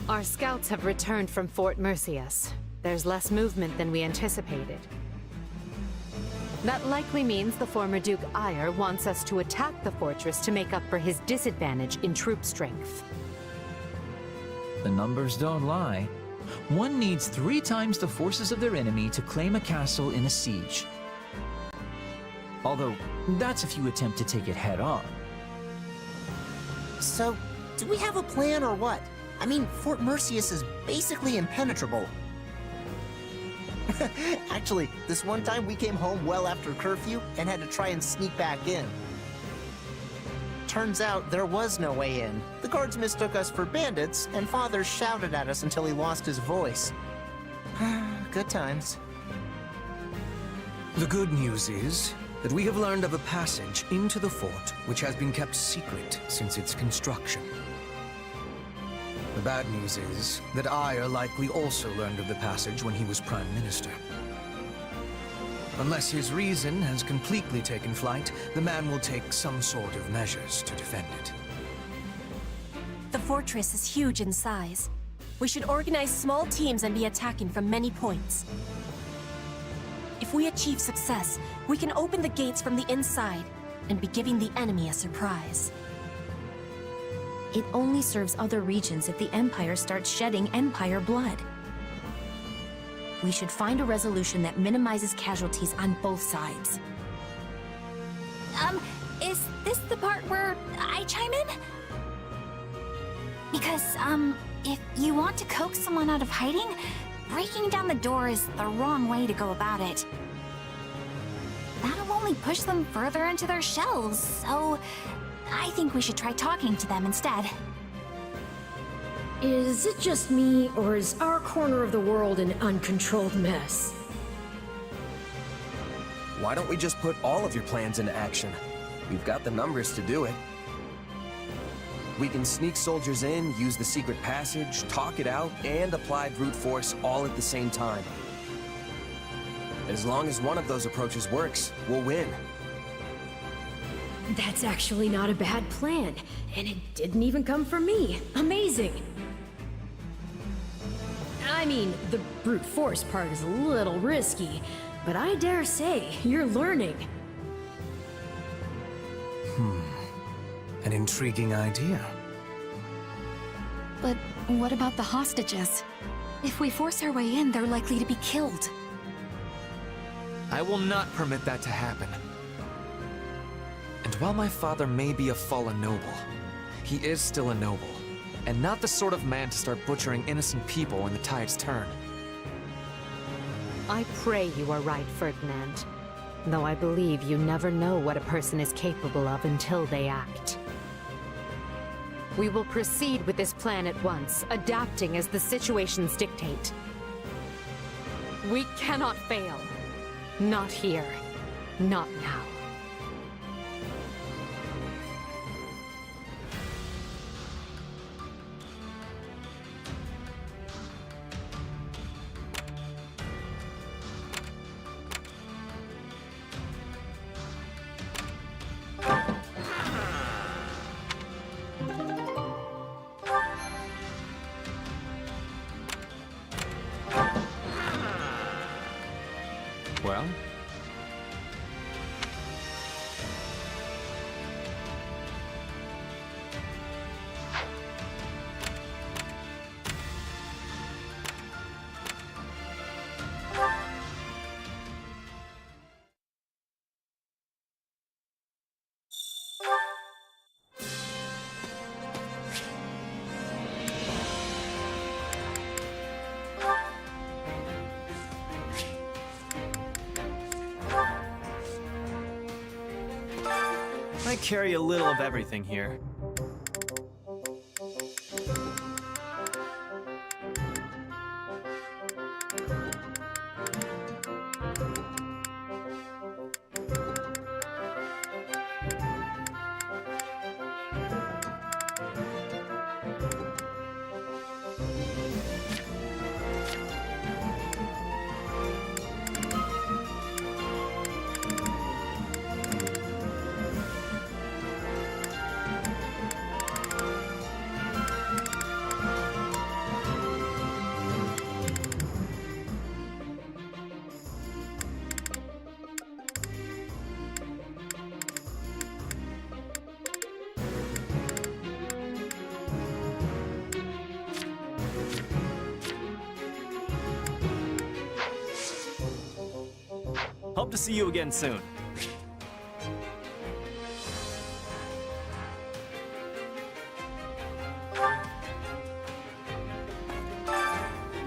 Our scouts have returned from Fort Mercius. There's less movement than we anticipated. That likely means the former Duke Ire wants us to attack the fortress to make up for his disadvantage in troop strength. The numbers don't lie. one needs 3 times the forces of their enemy to claim a castle in a siege. Although, that's if you attempt to take it head on. So, do we have a plan or what? I mean, Fort Merceus is basically impenetrable. Actually, this one time we came home well after curfew and had to try and sneak back in. Turns out there was no way in. The guards mistook us for bandits, and Father shouted at us until he lost his voice. Good times. The good news is that we have learned of a passage into the fort which has been kept secret since its construction. The bad news is that Ire likely also learned of the passage when he was Prime Minister. Unless his reason has completely taken flight, the man will take some sort of measures to defend it. The fortress is huge in size. We should organize small teams and be attacking from many points. If we achieve success, we can open the gates from the inside and be giving the enemy a surprise. It only serves other regions if the Empire starts shedding Empire blood. We should find a resolution that minimizes casualties on both sides. Is this the part where I chime in? Because, if you want to coax someone out of hiding, breaking down the door is the wrong way to go about it. That'll only push them further into their shells, so I think we should try talking to them instead. Is it just me, or is our corner of the world an uncontrolled mess? Why don't we just put all of your plans into action? We've got the numbers to do it. We can sneak soldiers in, use the secret passage, talk it out, and apply brute force all at the same time. As long as one of those approaches works, we'll win. That's actually not a bad plan, and it didn't even come from me. Amazing! I mean, the brute force part is a little risky, but I dare say you're learning. An intriguing idea. But what about the hostages? If we force our way in, they're likely to be killed. I will not permit that to happen. And while my father may be a fallen noble, he is still a noble, and not the sort of man to start butchering innocent people when the tides turn. I pray you are right, Ferdinand. Though I believe you never know what a person is capable of until they act. We will proceed with this plan at once, adapting as the situations dictate. We cannot fail. Not here. Not now. Well? I carry a little of everything here. Hope to see you again soon.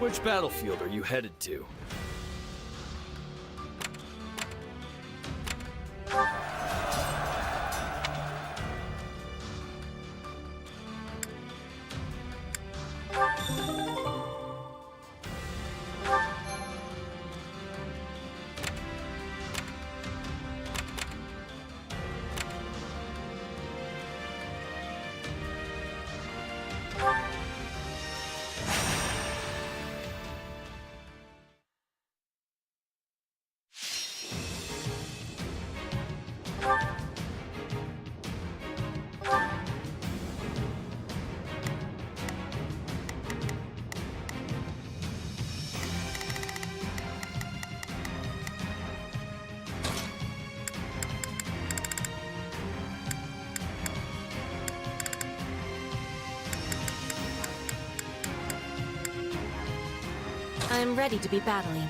Which battlefield are you headed to? I'm ready to be battling.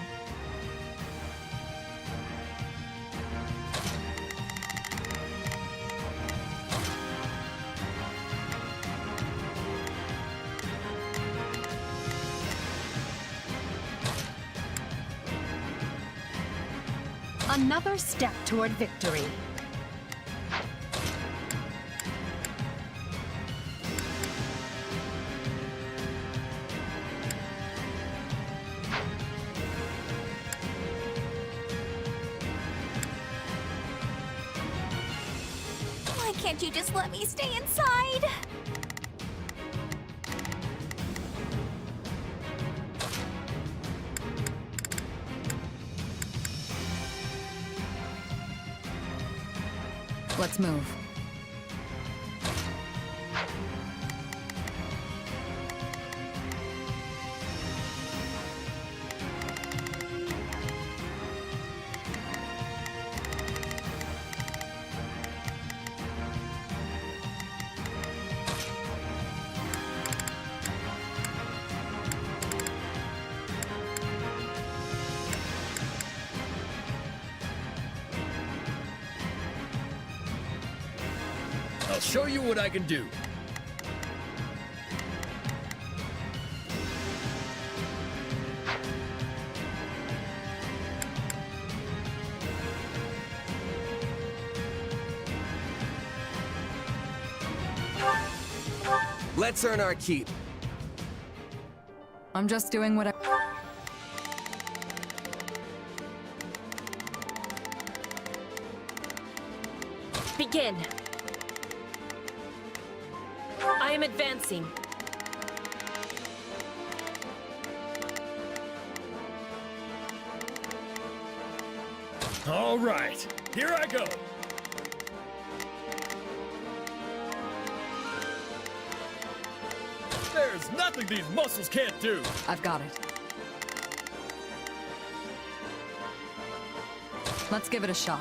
Another step toward victory. Why can't you just let me stay inside? Let's move. I'll show you what I can do. Let's earn our keep. I'm just doing what I... Begin. I am advancing. All right, here I go. There's nothing these muscles can't do. I've got it. Let's give it a shot.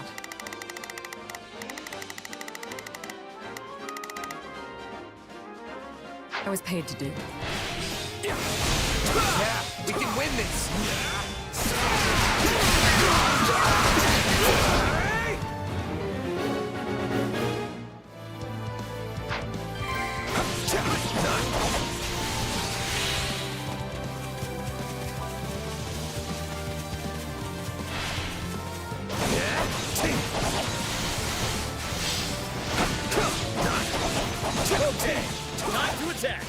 I was paid to do. Yeah, we can win this! Okay, time to attack.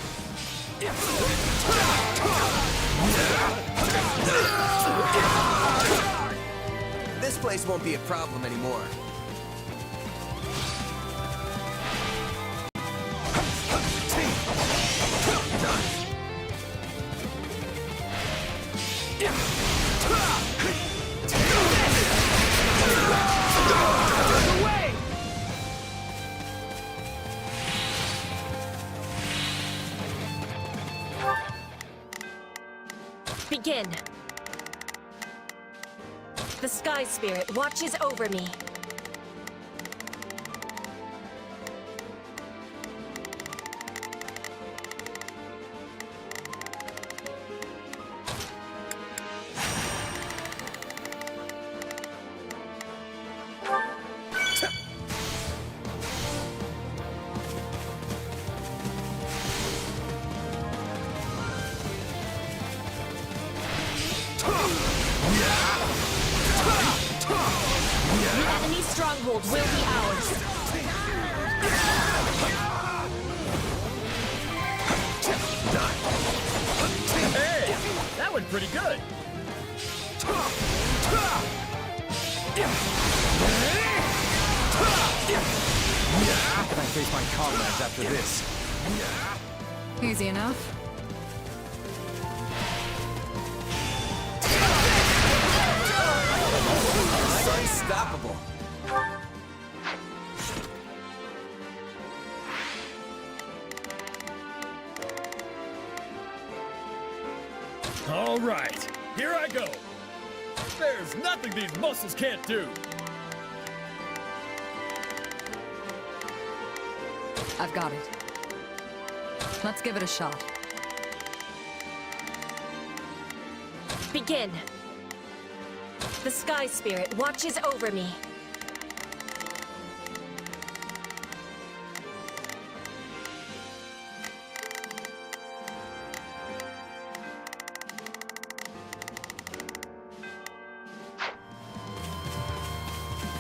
This place won't be a problem anymore. Begin. The Sky Spirit watches over me. stronghold will be ours. Hey, that went pretty good. How can I face my comrades after this? Easy enough. I'm unstoppable. All right, here I go. There's nothing these muscles can't do. I've got it. Let's give it a shot. Begin. The Sky Spirit watches over me.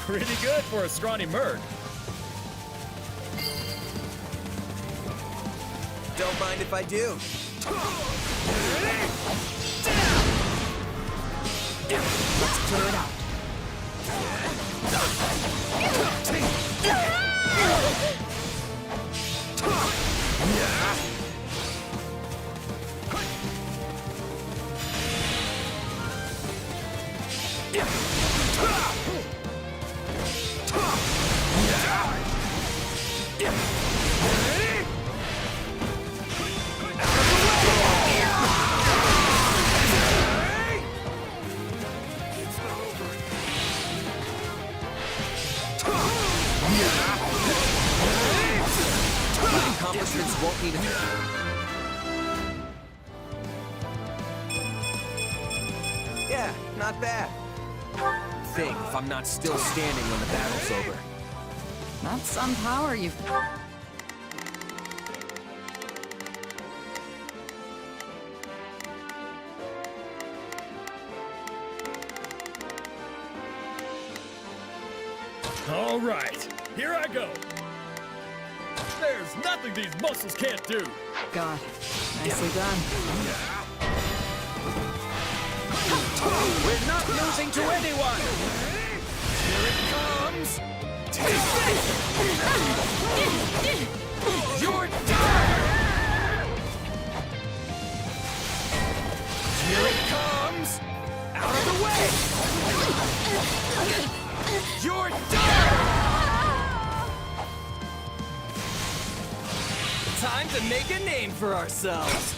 Pretty good for a scrawny merc. Don't mind if I do. Let's clear it out. Accomplishments won't need a... Yeah, not bad. Thing if I'm not still standing when the battle's over. That's some power you've... All right, here I go. There's nothing these muscles can't do. God, nicely done. We're not losing to anyone. Here it comes. Take this. You're done. Here it comes. Out of the way. You're done. Time to make a name for ourselves.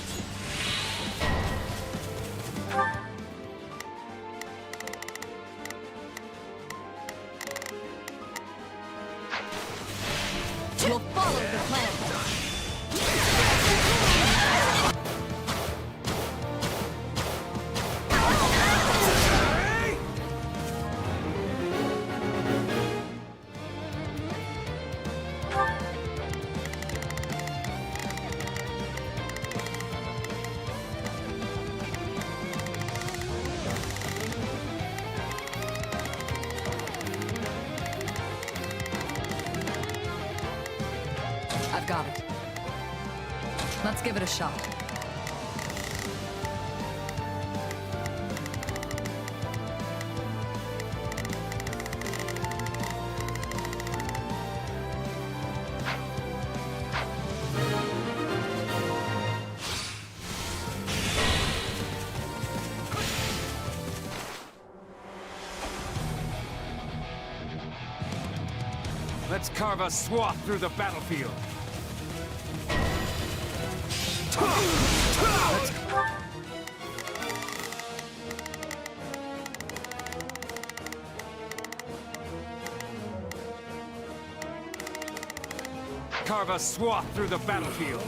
We'll follow the plan. I've got it. Let's give it a shot. Let's carve a swath through the battlefield. Carve a swath through the battlefield.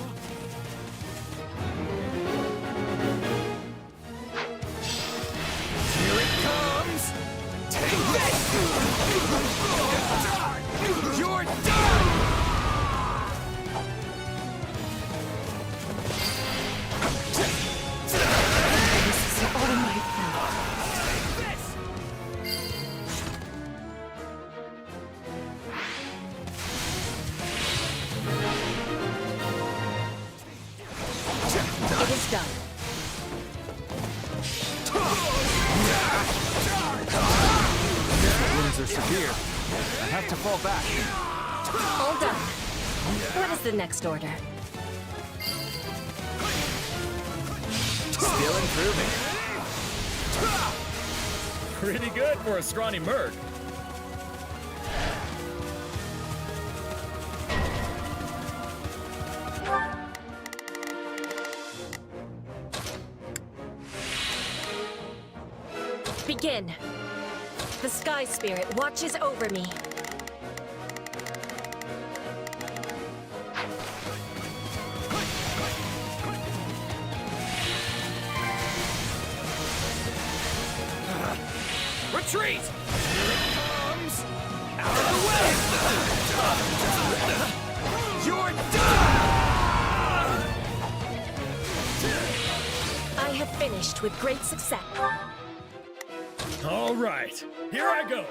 Here it comes. Take this. You're done. This is all my fault. are severe. I have to fall back. All done. What is the next order? Still improving. Pretty good for a scrawny merc. Begin. The Sky Spirit watches over me. Retreat! Here it comes! Out of the way! You're done! I have finished with great success. All right, here I go.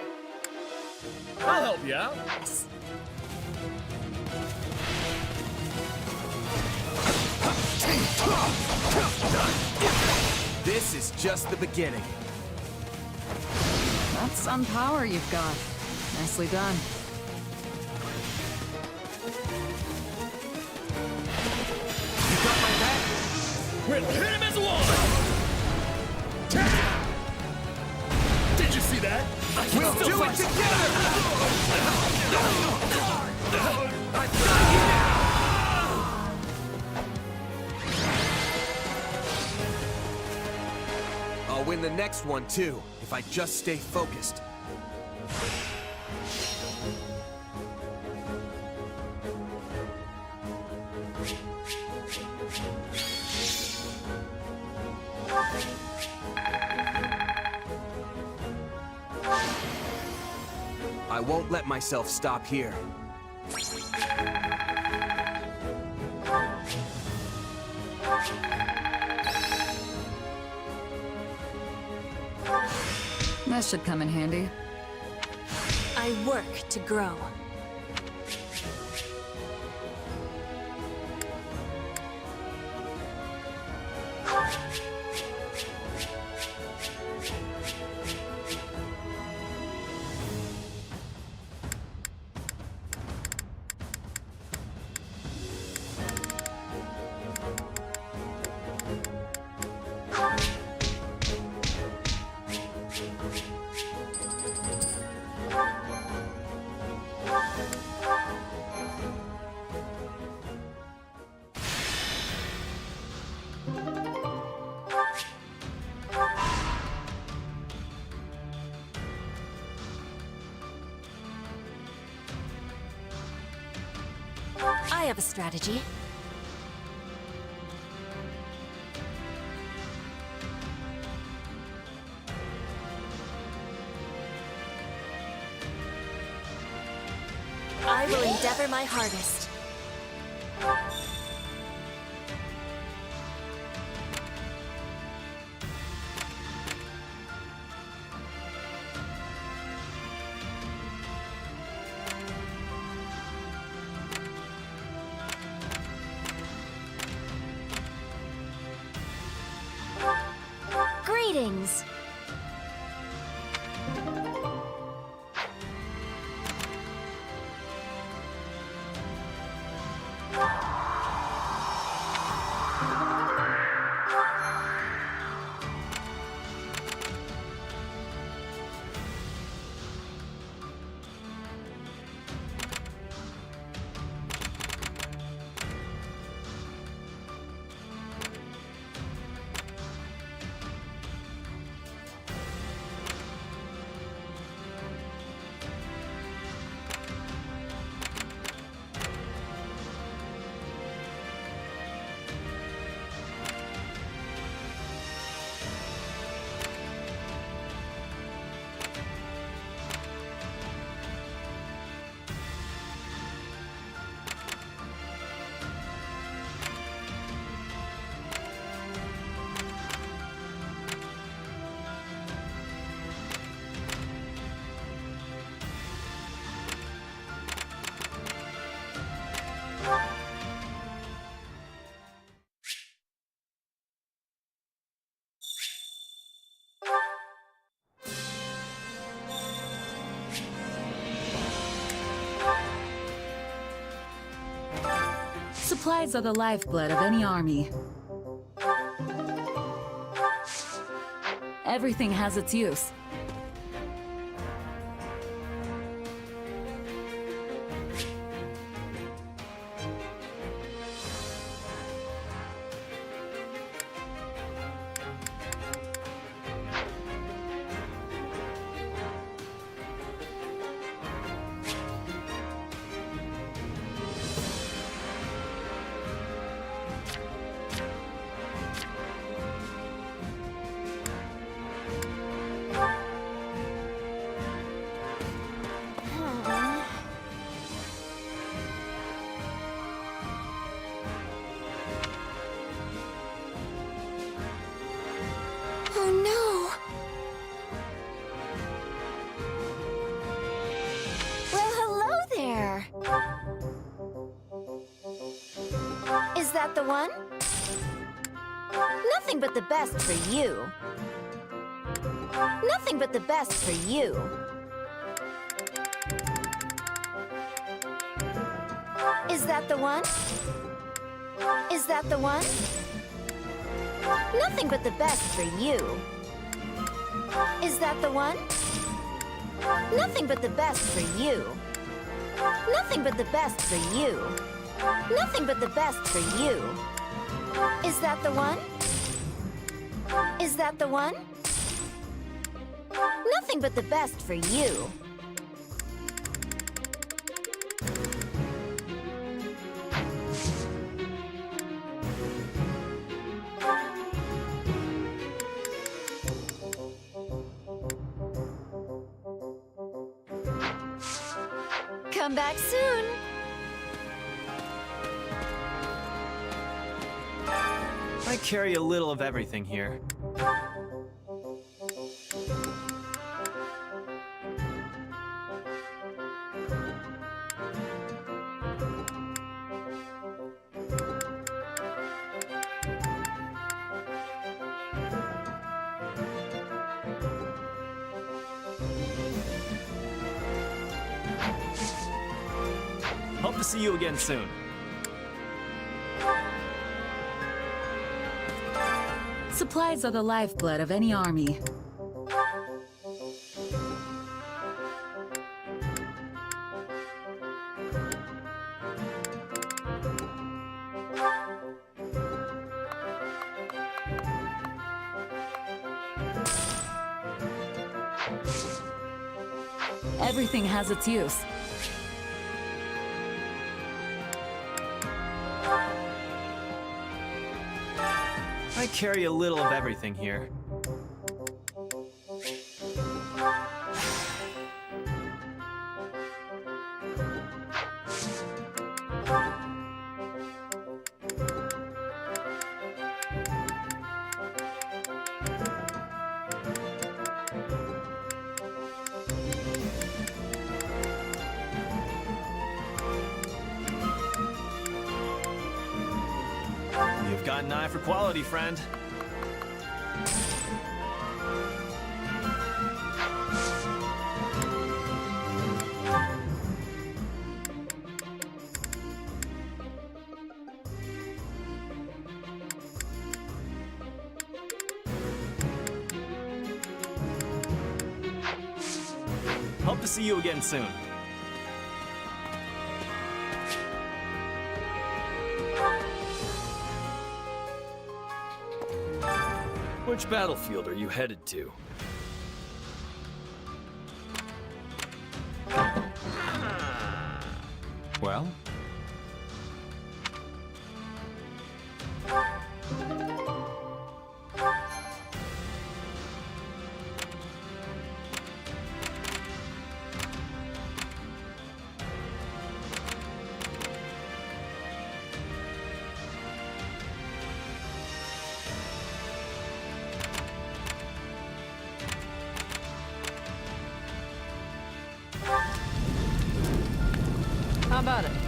I'll help you out. Yes. This is just the beginning. That's some power you've got. Nicely done. You got my back? We'll hit him as one! Did you see that? We'll do it together! I've got you now! I'll win the next one too, if I just stay focused. I won't let myself stop here. That should come in handy. I work to grow. I have a strategy. I will endeavor my hardest. Greetings. Supplies are the lifeblood of any army. Everything has its use. Oh no! Well, hello there! Is that the one? Nothing but the best for you. Nothing but the best for you. Is that the one? Is that the one? Nothing but the best for you. Is that the one? Nothing but the best for you. Nothing but the best for you. Nothing but the best for you. Is that the one? Is that the one? Nothing but the best for you. Come back soon. I carry a little of everything here. Hope to see you again soon. Supplies are the lifeblood of any army. Everything has its use. I carry a little of everything here. You've got an eye for quality, friend. Hope to see you again soon. Which battlefield are you headed to? Well? How about it?